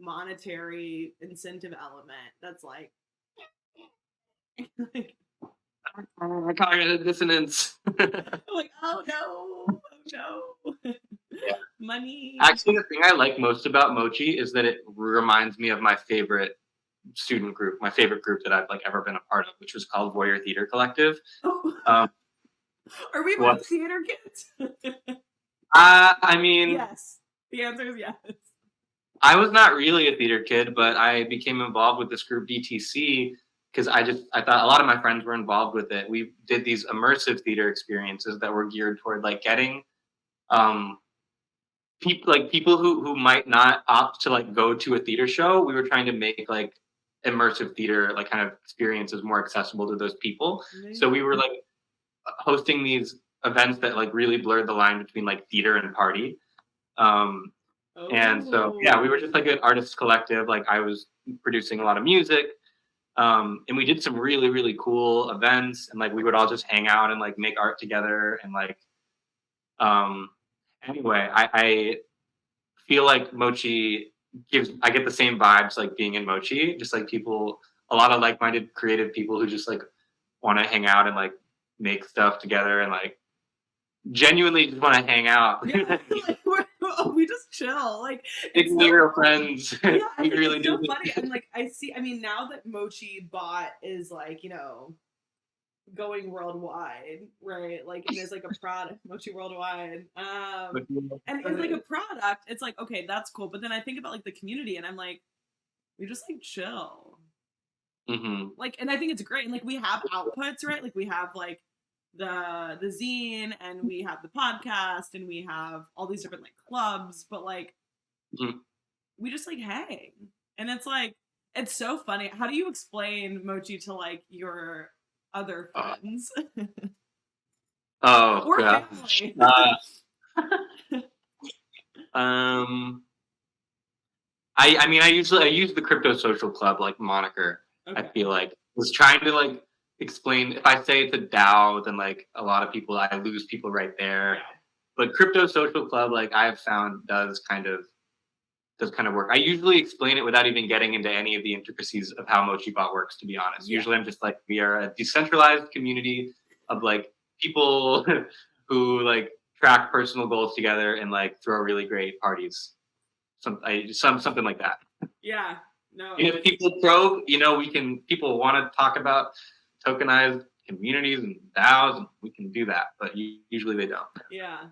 monetary incentive element that's like like cognitive dissonance. like, oh no, Yeah. money. Actually, the thing I like most about Mochi is that it reminds me of my favorite student group, my favorite group that I've like ever been a part of, which was called Warrior Theater Collective. Oh, Um, are we what? both theater kids? I mean, Yes. The answer is yes. I was not really a theater kid, but I became involved with this group BTC because I thought a lot of my friends were involved with it. We did these immersive theater experiences that were geared toward like getting people who might not opt to like go to a theater show. We were trying to make like immersive theater like kind of experiences more accessible to those people. So we were like hosting these events that like really blurred the line between like theater and party. And so yeah, we were just like an artist collective. Like I was producing a lot of music. And we did some really, really cool events and like we would all just hang out and like make art together and like anyway, I feel like Mochi I get the same vibes like being in Mochi, just like people, a lot of like-minded creative people who just like want to hang out and like make stuff together and like genuinely just want to hang out. Yeah, like we just chill. Like it's so real friends. Yeah, we really it's so do. funny. And like I mean now that Mochi Bot is like, going worldwide, right? Like it is like a product, Mochi Worldwide. And it's like a product, it's like, okay, that's cool. But then I think about like the community and I'm like, we just like chill. Mm-hmm. Like, and I think it's great. And like we have outputs, right? Like we have like the zine and we have the podcast and we have all these different like clubs, but like we just like hang. And it's like it's so funny. How do you explain Mochi to like your other friends? Oh or yeah. I mean I use the Crypto Social Club like moniker. Okay. I feel like I was trying to like explain, if I say it's a DAO, then like a lot of people, I lose people right there. Yeah. But Crypto Social Club, like I have found does kind of work. I usually explain it without even getting into any of the intricacies of how MochiBot works, to be honest. Yeah. Usually I'm just like, we are a decentralized community of like people who like track personal goals together and like throw really great parties. Something like that. Yeah. No. If people probe, people want to talk about tokenized communities and DAOs, and we can do that, but usually they don't. Yeah.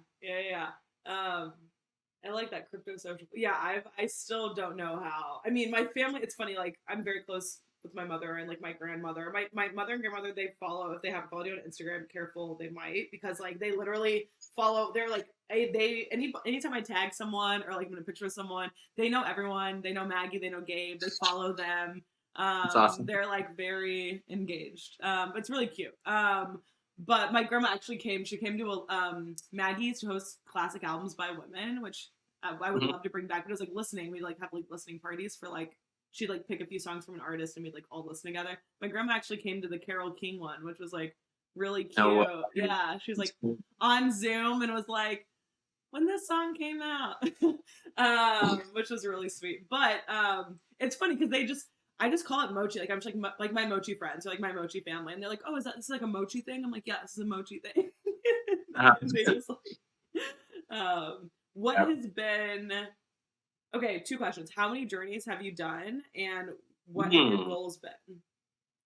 I like that Crypto Social. Yeah, I still don't know how. I mean, my family, it's funny, like I'm very close with my mother and like my grandmother. My mother and grandmother, they follow, if they haven't followed you on Instagram, careful, they might, because like they literally follow, they're like, anytime I tag someone or like I'm in a picture with someone, they know everyone. They know Maggie, they know Gabe, they follow them. That's awesome. They're like very engaged. It's really cute. But my grandma actually came to Maggie's to host classic albums by women, which I would love to bring back. But it was like listening. We'd like have like listening parties for like, she'd like pick a few songs from an artist and we'd like all listen together. My grandma actually came to the Carole King one, which was like really cute. Oh, yeah, she was like on Zoom and was like, when this song came out, which was really sweet. But it's funny because I just call it mochi. Like I'm just like my mochi friends or like my mochi family, and they're like, "Oh, this like a mochi thing?" I'm like, "Yeah, this is a mochi thing." And they just like, what Yeah. has been okay? 2 questions. How many journeys have you done, and what have your Hmm. goals been?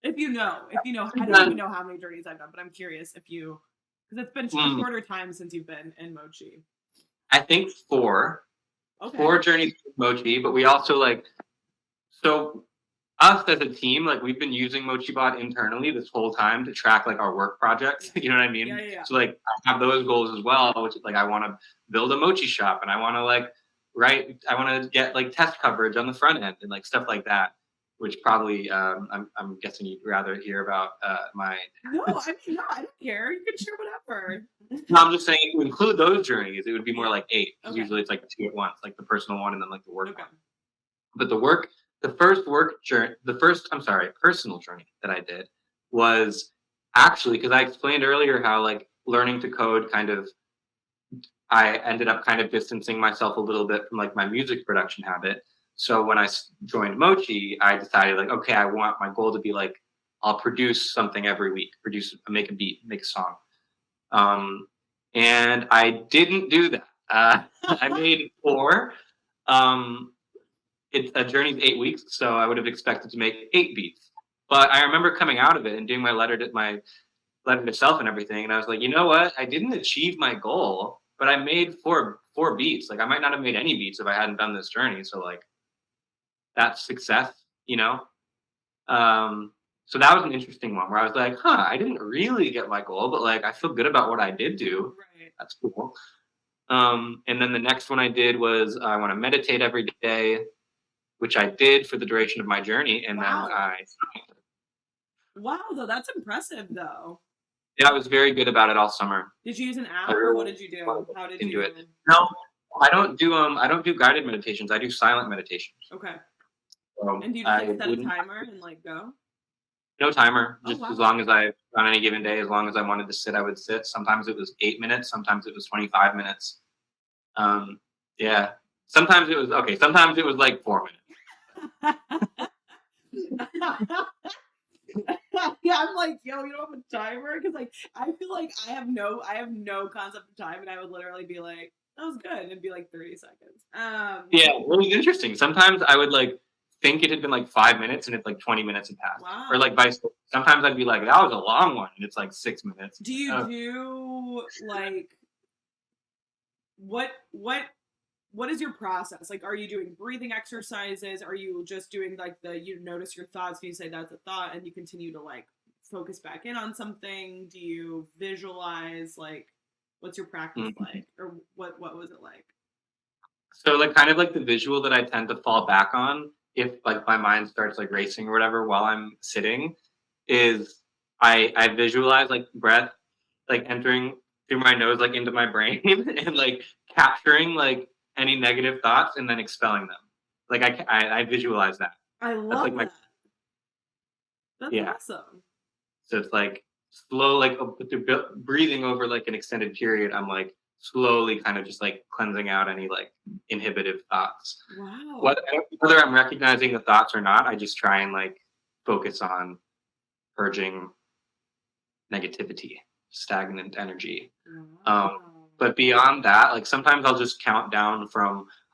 If you know, I don't even know how many journeys I've done, but I'm curious if you, because it's been a shorter time since you've been in mochi. I think 4. Okay. 4 journeys with Mochi, but we also like, so us as a team, like we've been using MochiBot internally this whole time to track like our work projects. You know what I mean? Yeah. So like I have those goals as well, which is like I want to build a Mochi shop and I want to like I want to get like test coverage on the front end and like stuff like that. Which probably I'm guessing you'd rather hear about my. No, I mean no, I don't care. You can share whatever. No, I'm just saying if you include those journeys, it would be more like 8. Because Okay. usually it's like 2 at once, like the personal one and then like the work Okay. one. But personal journey that I did was actually because I explained earlier how like learning to code kind of I ended up kind of distancing myself a little bit from like my music production habit. So when I joined Mochi, I decided like, okay, I want my goal to be like, I'll produce something every week, make a beat, make a song. And I didn't do that. I made 4. It's a journey's 8 weeks, so I would have expected to make 8 beats. But I remember coming out of it and doing my letter to self and everything, and I was like, you know what? I didn't achieve my goal, but I made four beats. Like I might not have made any beats if I hadn't done this journey. So like that's success, you know. So that was an interesting one where I was like, I didn't really get my goal, but like I feel good about what I did do. Right. That's cool. And then the next one I did was I want to meditate every day, which I did for the duration of my journey, and Wow. then Wow, though that's impressive, though. I was very good about it all summer. Did you use an app, or what did you do? How did you do it? No, I don't do guided meditations. I do silent meditations. Okay. So and do you just like, set a timer and like go? No timer, just wow. as long as on any given day, as long as I wanted to sit, I would sit. Sometimes it was 8 minutes, sometimes it was 25 minutes. Yeah. Sometimes it was like 4 minutes. Yeah, I'm like, yo, you don't have a timer? Because like I feel like I have no concept of time, and I would literally be like, that was good, and it'd be like 30 seconds. Yeah, it was interesting. Sometimes I would like think it had been like 5 minutes and it's like 20 minutes had passed. Wow. Or like vice versa. Sometimes I'd be like, that was a long one, and it's like 6 minutes. Do you do like what is your process? Like, are you doing breathing exercises? Are you just doing like you notice your thoughts and you say that's a thought and you continue to like focus back in on something? Do you visualize? Like, what's your practice like? Or what was it like? So like kind of like the visual that I tend to fall back on if like my mind starts like racing or whatever while I'm sitting is I visualize like breath like entering through my nose like into my brain and like capturing like any negative thoughts and then expelling them. Like I visualize that. I love that. That's awesome. So it's like slow, like breathing over like an extended period. I'm like slowly kind of just like cleansing out any like inhibitive thoughts. Wow. Whether I'm recognizing the thoughts or not, I just try and like focus on purging negativity, stagnant energy. Wow. But beyond that, like sometimes I'll just count down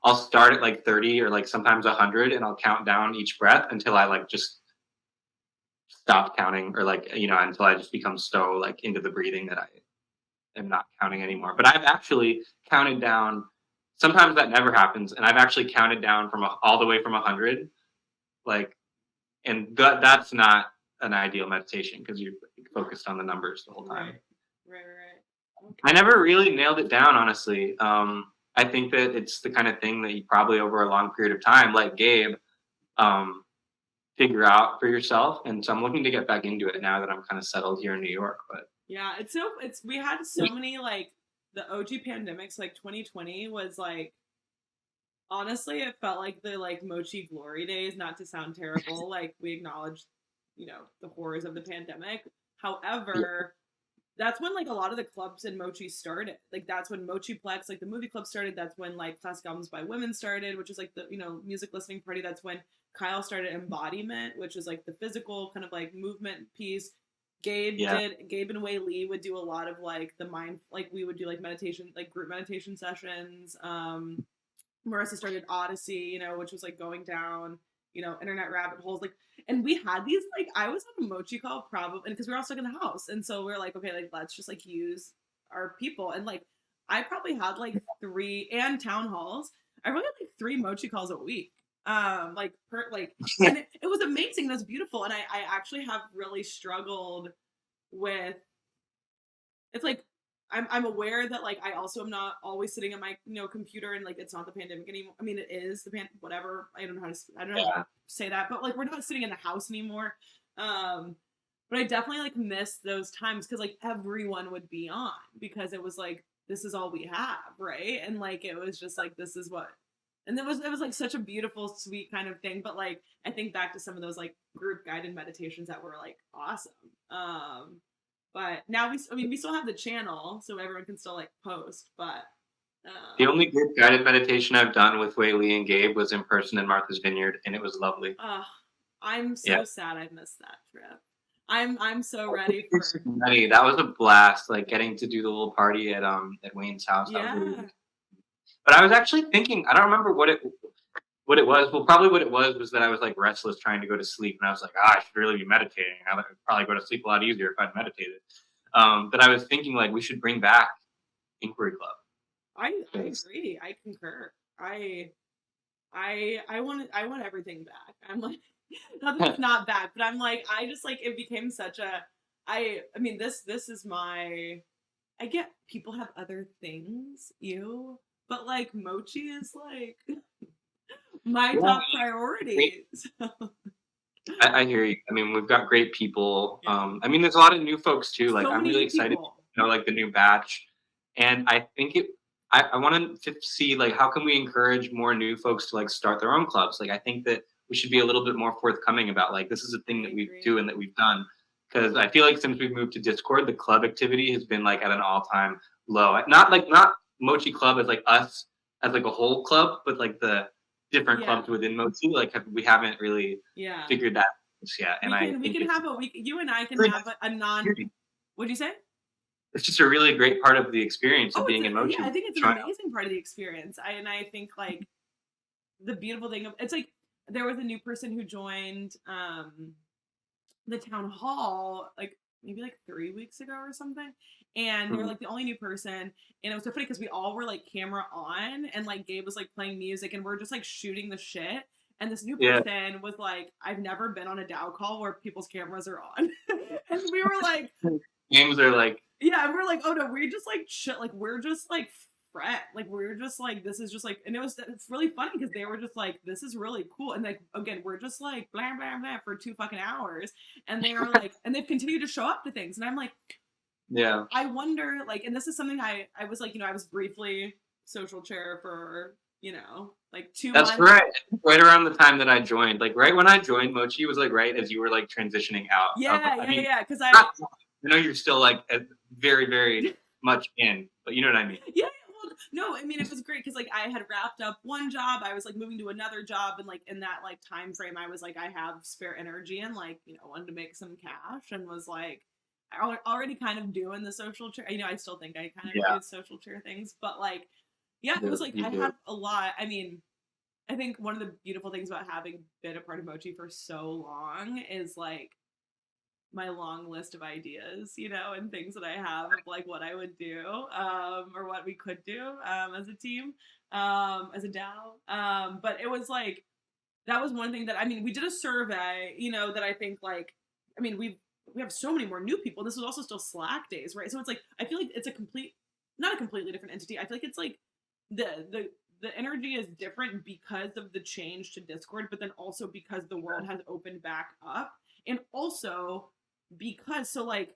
I'll start at like 30 or like sometimes 100 and I'll count down each breath until I like just stop counting or like, you know, until I just become so like into the breathing that I am not counting anymore. But I've actually counted down, sometimes that never happens. And I've actually counted down all the way from 100, like, and that's not an ideal meditation because you're focused on the numbers the whole time. Right. Okay. I never really nailed it down, honestly. I think that it's the kind of thing that you probably over a long period of time, like Gabe, figure out for yourself. And so I'm looking to get back into it now that I'm kind of settled here in New York. But yeah, we had so many like the OG pandemics, like 2020 was like, honestly, it felt like the like Mochi glory days, not to sound terrible. Like we acknowledge, you know, the horrors of the pandemic. However, that's when like a lot of the clubs in Mochi started. Like that's when Mochiplex, like the movie club started. That's when like Classic Albums by Women started, which is like the, you know, music listening party. That's when Kyle started Embodiment, which is like the physical kind of like movement piece. Yeah. Gabe and Wei Lee would do a lot of like the mind, like we would do like meditation, like group meditation sessions. Marissa started Odyssey, you know, which was like going down, you know, internet rabbit holes. Like, and we had these, like, I was on a Mochi call probably, because we were all stuck in the house. And so we are like, okay, like, let's just like use our people. And like, I probably had like 3 and town halls. I probably had like 3 Mochi calls a week. Like, and it was amazing. It was beautiful. And I actually have really struggled with, it's like, I'm aware that like I also am not always sitting at my, you know, computer, and like it's not the pandemic anymore. I mean, it is whatever. I don't know how to say that, but like we're not sitting in the house anymore. But I definitely like miss those times because like everyone would be on because it was like this is all we have, right? And like it was just like this is what, and it was like such a beautiful, sweet kind of thing. But like I think back to some of those like group guided meditations that were like awesome. But now we still have the channel, so everyone can still like post. But The only group guided meditation I've done with Wei Lee and Gabe was in person in Martha's Vineyard, and it was lovely. I'm so sad I missed that trip. I'm so ready for. That was a blast, like getting to do the little party at Wayne's house. Yeah. But I was actually thinking, I don't remember what it was. Well, probably what it was that I was like restless trying to go to sleep, and I was like, I should really be meditating. I would probably go to sleep a lot easier if I'd meditated. But I was thinking like we should bring back Inquiry Club. I agree. I concur. I want everything back. I'm like, not that it's not back, but I'm like, I just like it became such a. I mean this is my. I get people have other things, but like Mochi is like my top priority. So. I hear you. I mean, we've got great people. Yeah. I mean, there's a lot of new folks too. Like, I'm really excited to know like the new batch, and I think I want to see like how can we encourage more new folks to like start their own clubs. Like, I think that we should be a little bit more forthcoming about like this is a thing that we do and that we've done, because I feel like since we've moved to Discord, the club activity has been like at an all-time low. Not Mochi Club as like us as like a whole club, but like the different clubs within Mochi. Like we haven't really figured that out yet. And you and I can have a non. What'd you say? It's just a really great part of the experience of being in Mochi. Yeah, I think it's an amazing part of the experience. I think like the beautiful thing of it's like there was a new person who joined the town hall like maybe like 3 weeks ago or something, and they were like the only new person, and it was so funny because we all were like camera on, and like Gabe was like playing music, and we're just like shooting the shit. And this new person was like, I've never been on a DAO call where people's cameras are on. And we were like, games are like, yeah, and we're like, oh no, we're just like shit, like we're just like fret, like we're just like this is just like, and it's really funny because they were just like this is really cool, and like again we're just like blah blah blah for 2 fucking hours, and they were like, and they've continued to show up to things, and I'm like, yeah, I wonder like, and this is something I was like, I was briefly social chair for like 2 months. That's right around the time that I joined, like right when I joined Mochi was like right as you were like transitioning out. Yeah, because I know you're still like very very much in, but you know what I mean. Yeah, well, no, I mean it was great because like I had wrapped up one job, I was like moving to another job, and like in that like time frame I was like I have spare energy and like wanted to make some cash, and was like already kind of doing the social chair. I still think I kind of do social chair things, but like it was like I had a lot. I mean, I think one of the beautiful things about having been a part of Mochi for so long is like my long list of ideas, and things that I have of like what I would do, or what we could do as a team, as a DAO. But it was like, that was one thing that, I mean, we did a survey, that I think like, I mean, we have so many more new people. This was also still Slack days, right? So it's like, I feel like it's not a completely different entity. I feel like it's like the energy is different because of the change to Discord, but then also because the world has opened back up. And also because, so like,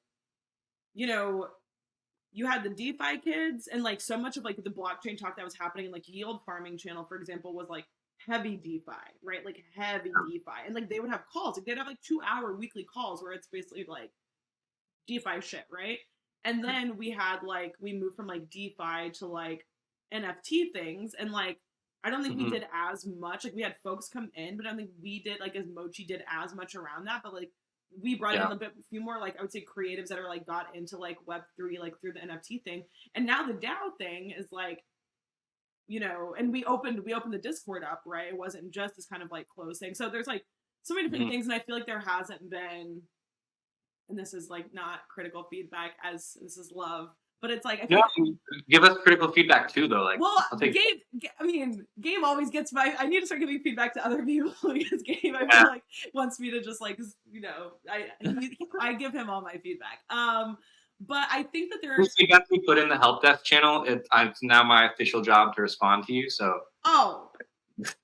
you had the DeFi kids, and like so much of like the blockchain talk that was happening in like yield farming channel, for example, was like heavy DeFi, right? Like heavy DeFi. And like they would have calls, like they'd have like 2-hour weekly calls where it's basically like DeFi shit, right? And then we had like, we moved from like DeFi to like NFT things. And like, I don't think we did as much. Like we had folks come in, but I don't think we did like as Mochi did as much around that. But like we brought in a few more like I would say creatives that are like got into like Web3 like through the NFT thing. And now the DAO thing is like, you know, and we opened the Discord up, right? It wasn't just this kind of like closed thing. So there's like so many different things, and I feel like there hasn't been, and this is like not critical feedback as this is love, but it's like I feel like, give us critical feedback too, though. Like, well, Gabe always gets my. I need to start giving feedback to other people because Gabe, I feel like wants me to just like, you know, I give him all my feedback. But I think that there's feedback we put in the help desk channel. It's now my official job to respond to you. So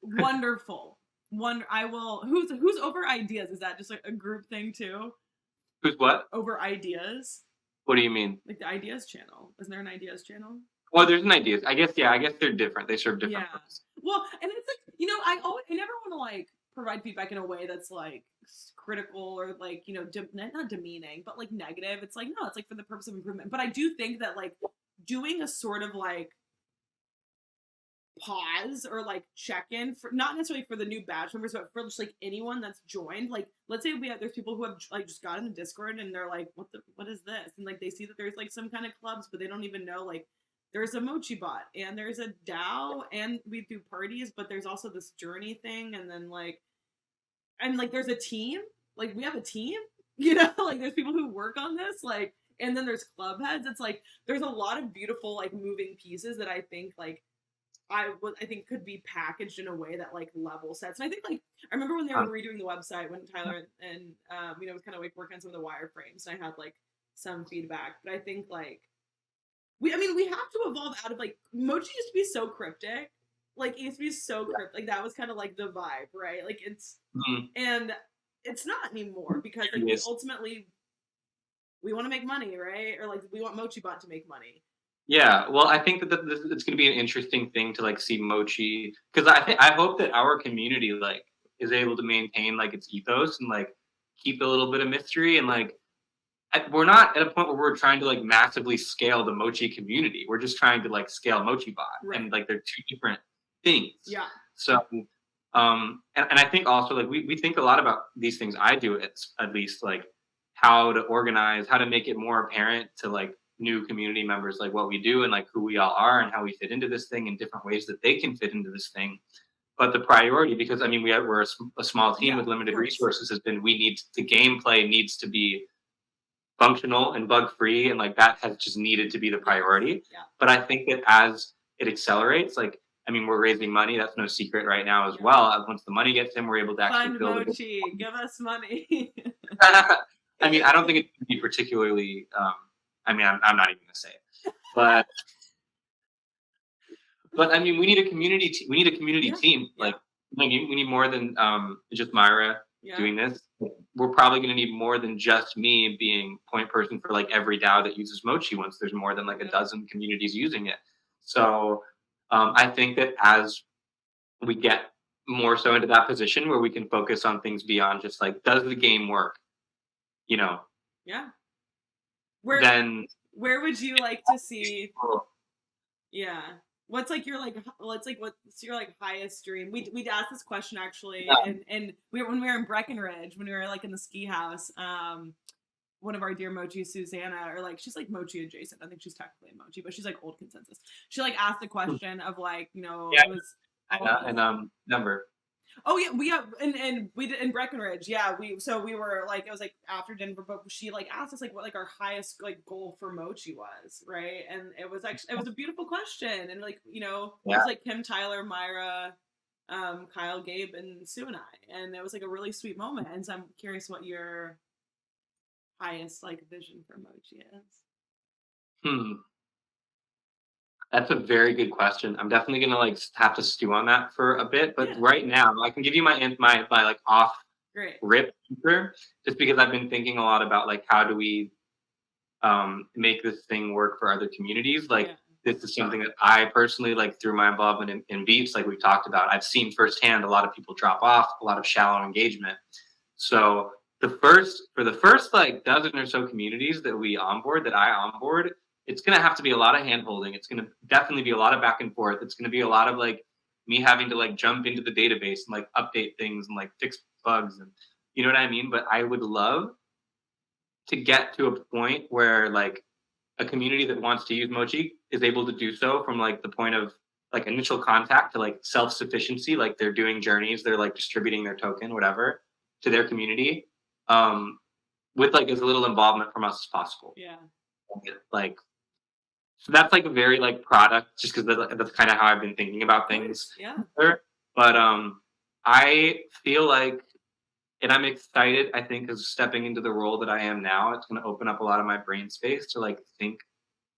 wonderful. I will. Who's over ideas? Is that just like a group thing too? Who's what? Over ideas. What do you mean? Like the ideas channel. Isn't there an ideas channel? Well, there's an ideas. I guess they're different. They serve different purposes. Well, and it's like, you know, I never want to like provide feedback in a way that's like critical or like, you know, not demeaning, but like negative. It's like, no, it's like for the purpose of improvement. But I do think that like doing a sort of like pause or like check-in for not necessarily for the new badge members, but for just like anyone that's joined. Like, let's say there's people who have like just got in the Discord and they're like, what is this? And like they see that there's like some kind of clubs, but they don't even know like there's a Mochi bot and there's a DAO and we do parties, but there's also this journey thing, and then like there's a team. Like we have a team, you know, like there's people who work on this, like, and then there's club heads. It's like there's a lot of beautiful like moving pieces that I think like I think could be packaged in a way that like level sets. And I think like I remember when they were redoing the website when Tyler and you know, was kind of like working on some of the wireframes, and I had like some feedback. But I think like we have to evolve out of like Mochi used to be so cryptic. Like it used to be so cryptic. Like that was kind of like the vibe, right? Like it's and it's not anymore because like ultimately we want to make money, right? Or like we want Mochi Bot to make money. Yeah, well, I think that it's going to be an interesting thing to like see Mochi, because I hope that our community like is able to maintain like its ethos and like keep a little bit of mystery, and like we're not at a point where we're trying to like massively scale the Mochi community. We're just trying to like scale Mochi Bot, and like they're two different things. Yeah. So, and I think also like we think a lot about these things. I do at least like how to organize, how to make it more apparent to like new community members like what we do and like who we all are and how we fit into this thing in different ways that they can fit into this thing. But the priority, because I mean we're a small team with limited resources, has been the gameplay needs to be functional and bug free, and like that has just needed to be the priority. But I think that as it accelerates, like I mean we're raising money, that's no secret right now as well. Once the money gets in, we're able to actually build Mochi, give us money. I mean I don't think it would be particularly I mean, I'm not even gonna say it, but I mean, we need a community. We need a community team. Like, we need more than just Myra doing this. We're probably gonna need more than just me being point person for like every DAO that uses Mochi. Once there's more than like a dozen communities using it, so I think that as we get more so into that position where we can focus on things beyond just like, does the game work? You know? Yeah. Where would you like to see? Yeah. What's your highest dream? We'd asked this question actually, and when we were in Breckenridge, when we were like in the ski house, one of our dear Mochi, Susanna, or like she's like Mochi adjacent. I think she's technically a Mochi, but she's like old consensus. She like asked a question of like, you know, it was number. Oh yeah, we did in Breckenridge. Yeah, we were like, it was like after Denver, but she like asked us like what like our highest like goal for Mochi was, right? And it was a beautiful question, and like, you know, it was like Kim, Tyler, Myra, Kyle, Gabe, and Sue and I, and it was like a really sweet moment. And so I'm curious what your highest like vision for Mochi is. That's a very good question. I'm definitely gonna like have to stew on that for a bit, but right now I can give you my like off rip answer, just because I've been thinking a lot about like how do we make this thing work for other communities. Like this is something that I personally like through my involvement in Beats, like we've talked about. I've seen firsthand a lot of people drop off, a lot of shallow engagement. So for the first like dozen or so communities that I onboard, it's gonna have to be a lot of hand holding. It's gonna definitely be a lot of back and forth. It's gonna be a lot of like me having to like jump into the database and like update things and like fix bugs and you know what I mean? But I would love to get to a point where like a community that wants to use Mochi is able to do so from like the point of like initial contact to like self-sufficiency, like they're doing journeys, they're like distributing their token, whatever, to their community, with like as little involvement from us as possible. Yeah. Like, so that's like a very like product, just because that's kind of how I've been thinking about things. Yeah. But I feel like, and I'm excited, I think, as stepping into the role that I am now, it's going to open up a lot of my brain space to like think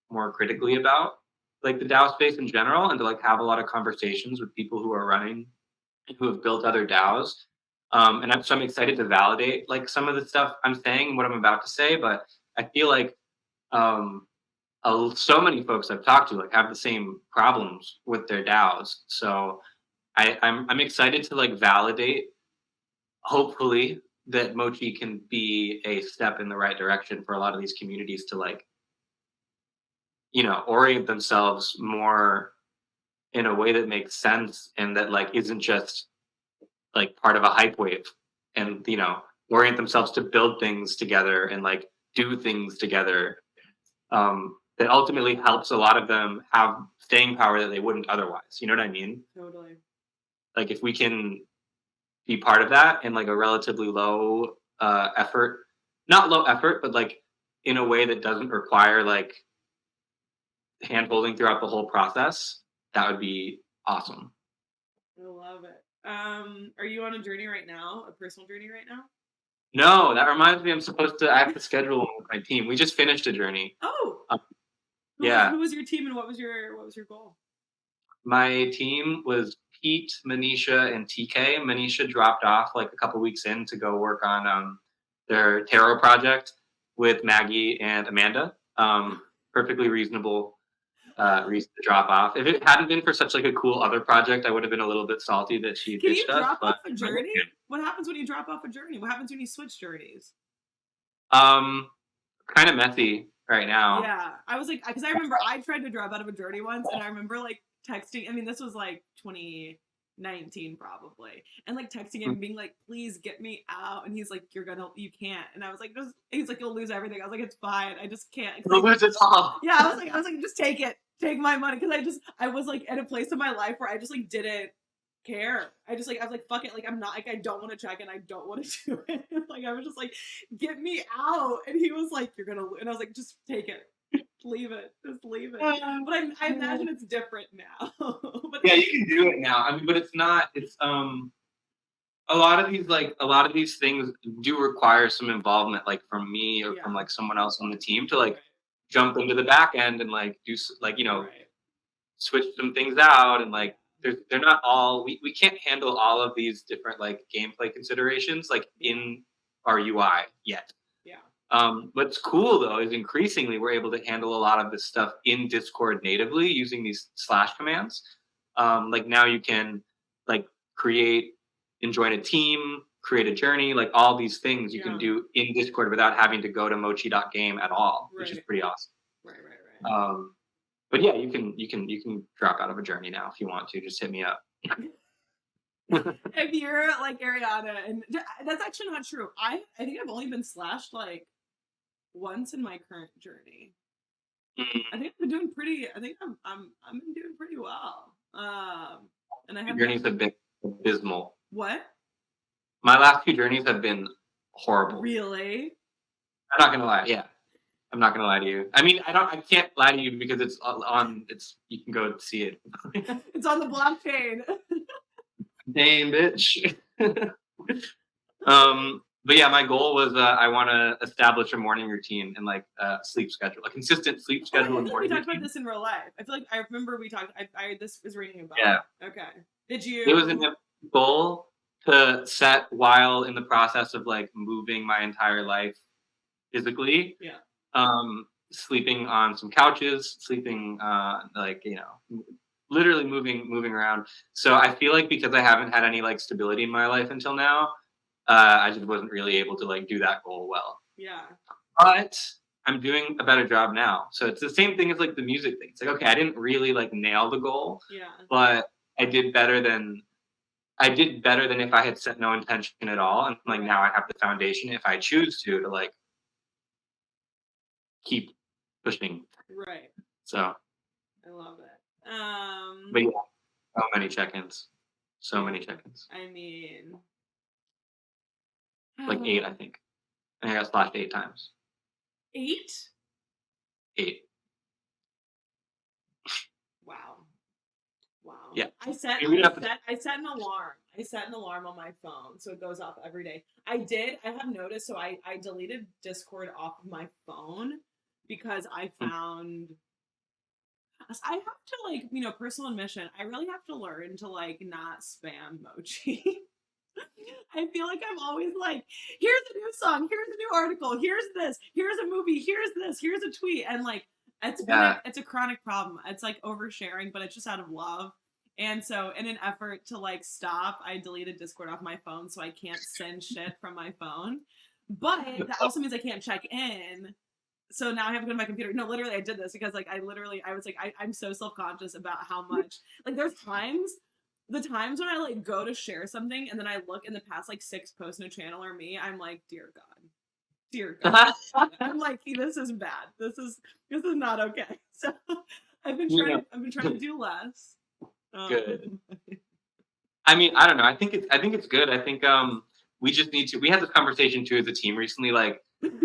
more critically about like the DAO space in general, and to like have a lot of conversations with people who are running and who have built other DAOs. And so I'm excited to validate like some of the stuff I'm saying and what I'm about to say, but I feel like so many folks I've talked to like have the same problems with their DAOs. So I'm excited to like validate, hopefully, that Mochi can be a step in the right direction for a lot of these communities to like, you know, orient themselves more in a way that makes sense and that like isn't just like part of a hype wave, and you know, orient themselves to build things together and like do things together, that ultimately helps a lot of them have staying power that they wouldn't otherwise. You know what I mean? Totally. Like if we can be part of that in like a relatively low effort, not low effort, but like in a way that doesn't require like hand holding throughout the whole process, that would be awesome. I love it. Are you on a journey right now? A personal journey right now? No, that reminds me, I have to schedule one with my team. We just finished a journey. Oh. Yeah. Who was your team and what was your goal? My team was Pete, Manisha, and TK. Manisha dropped off like a couple weeks in to go work on their tarot project with Maggie and Amanda. Perfectly reasonable reason to drop off. If it hadn't been for such like a cool other project, I would have been a little bit salty that she ditched us. Can you drop off a journey? What happens when you drop off a journey? What happens when you switch journeys? Kind of messy right now. Yeah, I was like, because I remember I tried to drop out of a journey once, and I remember like texting. I mean, this was like 2019 probably, and like texting him being like, please get me out, and he's like, you can't, and I was like, he's like, you'll lose everything. I was like, it's fine, I just can't. You'll lose it all. Yeah, I was like, just take my money, because I was like at a place in my life where I just like didn't care. I was like, fuck it, like I'm not, like I don't want to check and I don't want to do it. Like I was just like, get me out, and he was like, you're gonna lose, and I was like, just take it. Leave it. Just leave it. But I imagine it's different now. But yeah, you can do it now. I mean, but it's not. It's a lot of these things do require some involvement, like from me or from like someone else on the team to like jump into the back end and like do like, you know, switch some things out, and like they're not all, we can't handle all of these different like gameplay considerations like in our UI yet. What's cool though is increasingly we're able to handle a lot of this stuff in Discord natively using these slash commands. Like now you can like create and join a team, create a journey, like all these things you can do in Discord without having to go to mochi.game at all, which is pretty awesome. Right. But yeah, you can drop out of a journey now if you want to. Just hit me up. If you're like aRiana, and that's actually not true. I think I've only been slashed like once in my current journey. I think I'm doing pretty. I think I'm doing pretty well. And I have journeys have been abysmal. What? My last 2 journeys have been horrible. Really? I'm not gonna lie. Yeah, I'm not gonna lie to you. I mean, I can't lie to you because it's on. You can go see it. It's on the blockchain. Damn, bitch. But yeah, my goal was I want to establish a morning routine and like sleep schedule, a consistent sleep schedule. And morning we talked about this in real life. I feel like I remember we talked. This was reading about. Yeah. Okay. Did you? It was a goal to set while in the process of like moving my entire life physically. Yeah. Sleeping on some couches, sleeping like, you know, literally moving around. So I feel like because I haven't had any like stability in my life until now, I just wasn't really able to like do that goal well. Yeah. But I'm doing a better job now. So it's the same thing as like the music thing. It's like, okay, I didn't really like nail the goal, Yeah. but I did better than if I had set no intention at all. And like now I have the foundation if I choose to like keep pushing. Right. So I love it. But yeah, so many check-ins. So many check-ins. I mean, like 8, I think. I got splashed 8 times. 8? 8. Wow. Yeah. I set an alarm. I set an alarm on my phone so it goes off every day. I have noticed, so I deleted Discord off of my phone because I found I have to like, you know, personal admission, I really have to learn to like not spam Mochi. I feel like I'm always like, here's a new song, here's a new article, here's this, here's a movie, here's this, here's a tweet, and like it's a chronic problem. It's like oversharing, but it's just out of love. And so in an effort to like stop, I deleted Discord off my phone so I can't send shit from my phone. But that also means I can't check in. So now I have to go to my computer. No, literally I did this because like I was like, I'm so self-conscious about how much, like there's the times when I like go to share something and then I look in the past like 6 posts no channel or me, I'm like, dear God. I'm like, this is bad. This is not okay. So I've been trying to do less. Good. I mean, I don't know. I think it's good. I think we just need to. We had this conversation too as a team recently, like,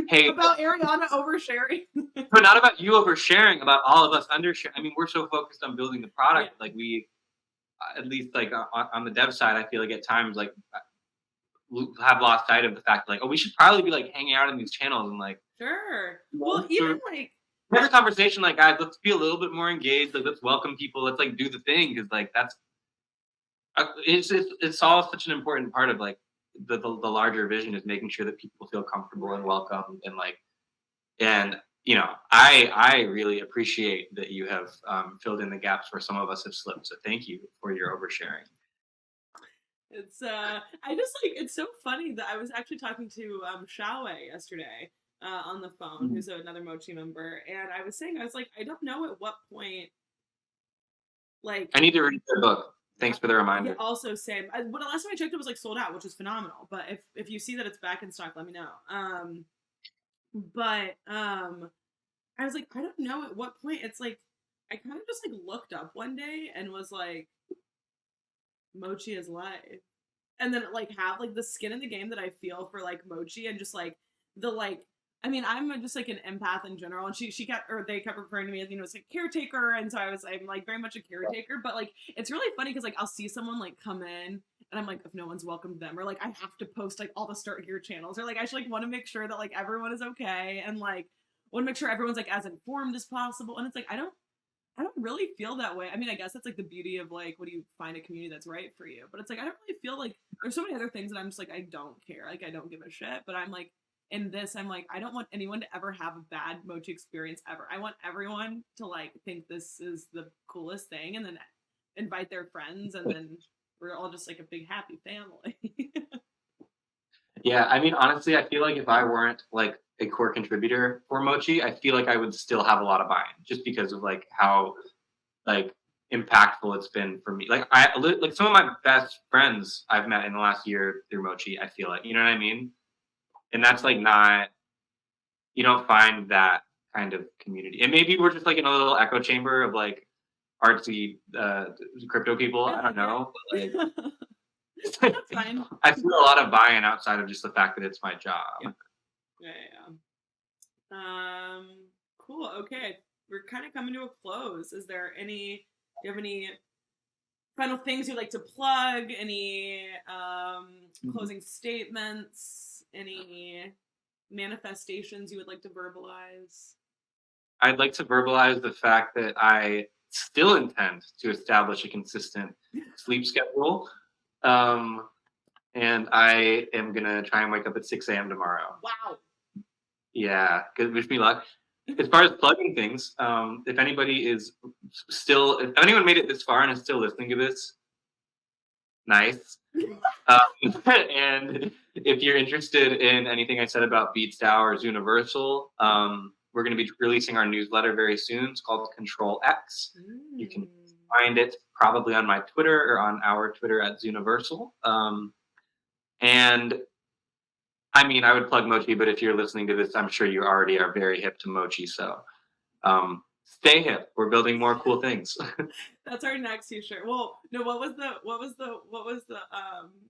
hey, about aRiana oversharing. But not about you oversharing. About all of us undersharing. I mean, we're so focused on building the product, like we, at least like on the dev side, I feel like at times like have lost sight of the fact like, oh, we should probably be like hanging out in these channels and like. Sure. Well, even like. Have a conversation like, guys, let's be a little bit more engaged. Like, let's welcome people. Let's like do the thing because like that's it's all such an important part of like the larger vision is making sure that people feel comfortable and welcome and like you know I really appreciate that you have filled in the gaps where some of us have slipped. So thank you for your oversharing. It's I just like it's so funny that I was actually talking to Xiaowei yesterday. On the phone, who's another Mochi member, and I was like, I don't know at what point, like, I need to read the book. Thanks for the reminder. Yeah, also same. But the last time I checked, it was like sold out, which is phenomenal. But if you see that it's back in stock, let me know. But I was like, I don't know at what point. It's like I kind of just like looked up one day and was like, Mochi is live, and then like have like the skin in the game that I feel for like Mochi and just like the like. I mean, I'm just like an empath in general, and they kept referring to me as, you know, it's like caretaker, and so I'm like very much a caretaker, but like it's really funny because like I'll see someone like come in, and I'm like, if no one's welcomed them, or like I have to post like all the Start Here channels, or like I should like want to make sure that like everyone is okay, and like want to make sure everyone's like as informed as possible, and it's like I don't really feel that way. I mean, I guess that's like the beauty of like when you find a community that's right for you, but it's like I don't really feel like there's so many other things that I'm just like I don't care, like I don't give a shit, but I'm like. In this, I'm like, I don't want anyone to ever have a bad Mochi experience ever. I want everyone to like think this is the coolest thing and then invite their friends and then we're all just like a big happy family. Yeah, I mean, honestly, I feel like if I weren't like a core contributor for Mochi, I feel like I would still have a lot of buy-in just because of like how like impactful it's been for me. Like like some of my best friends I've met in the last year through Mochi, I feel like, you know what I mean? And that's like not, you don't find that kind of community. And maybe we're just like in a little echo chamber of like artsy crypto people. I don't know. But like, that's fine. I feel a lot of buy-in outside of just the fact that it's my job. Yeah. Cool. Okay. We're kind of coming to a close. Do you have any final things you'd like to plug? Any closing statements? Any manifestations you would like to verbalize? I'd like to verbalize the fact that I still intend to establish a consistent sleep schedule. And I am going to try and wake up at 6 a.m. tomorrow. Wow. Yeah, good. Wish me luck. As far as plugging things, if anyone made it this far and is still listening to this, nice. And if you're interested in anything I said about BeetsDAO or Zooniversal, we're going to be releasing our newsletter very soon. It's called Control X. You can find it probably on my Twitter or on our Twitter at Zooniversal. And I mean, I would plug Mochi, but if you're listening to this, I'm sure you already are very hip to Mochi. So stay hip. We're building more cool things. That's our next t-shirt. Well, no, what was the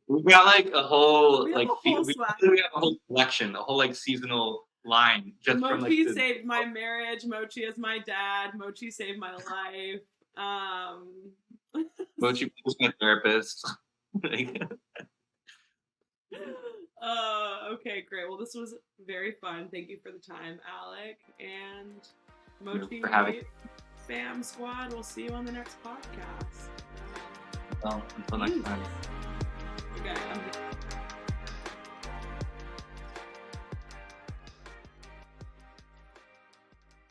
we got like a whole we have a whole collection, a whole like seasonal line just Mochi from like saved my marriage. Mochi is my dad. Mochi saved my life. Mochi was my therapist. Okay, great. Well, this was very fun. Thank you for the time, Alec and Mochi for having Fam Squad. We'll see you on the next podcast. Well, until next time.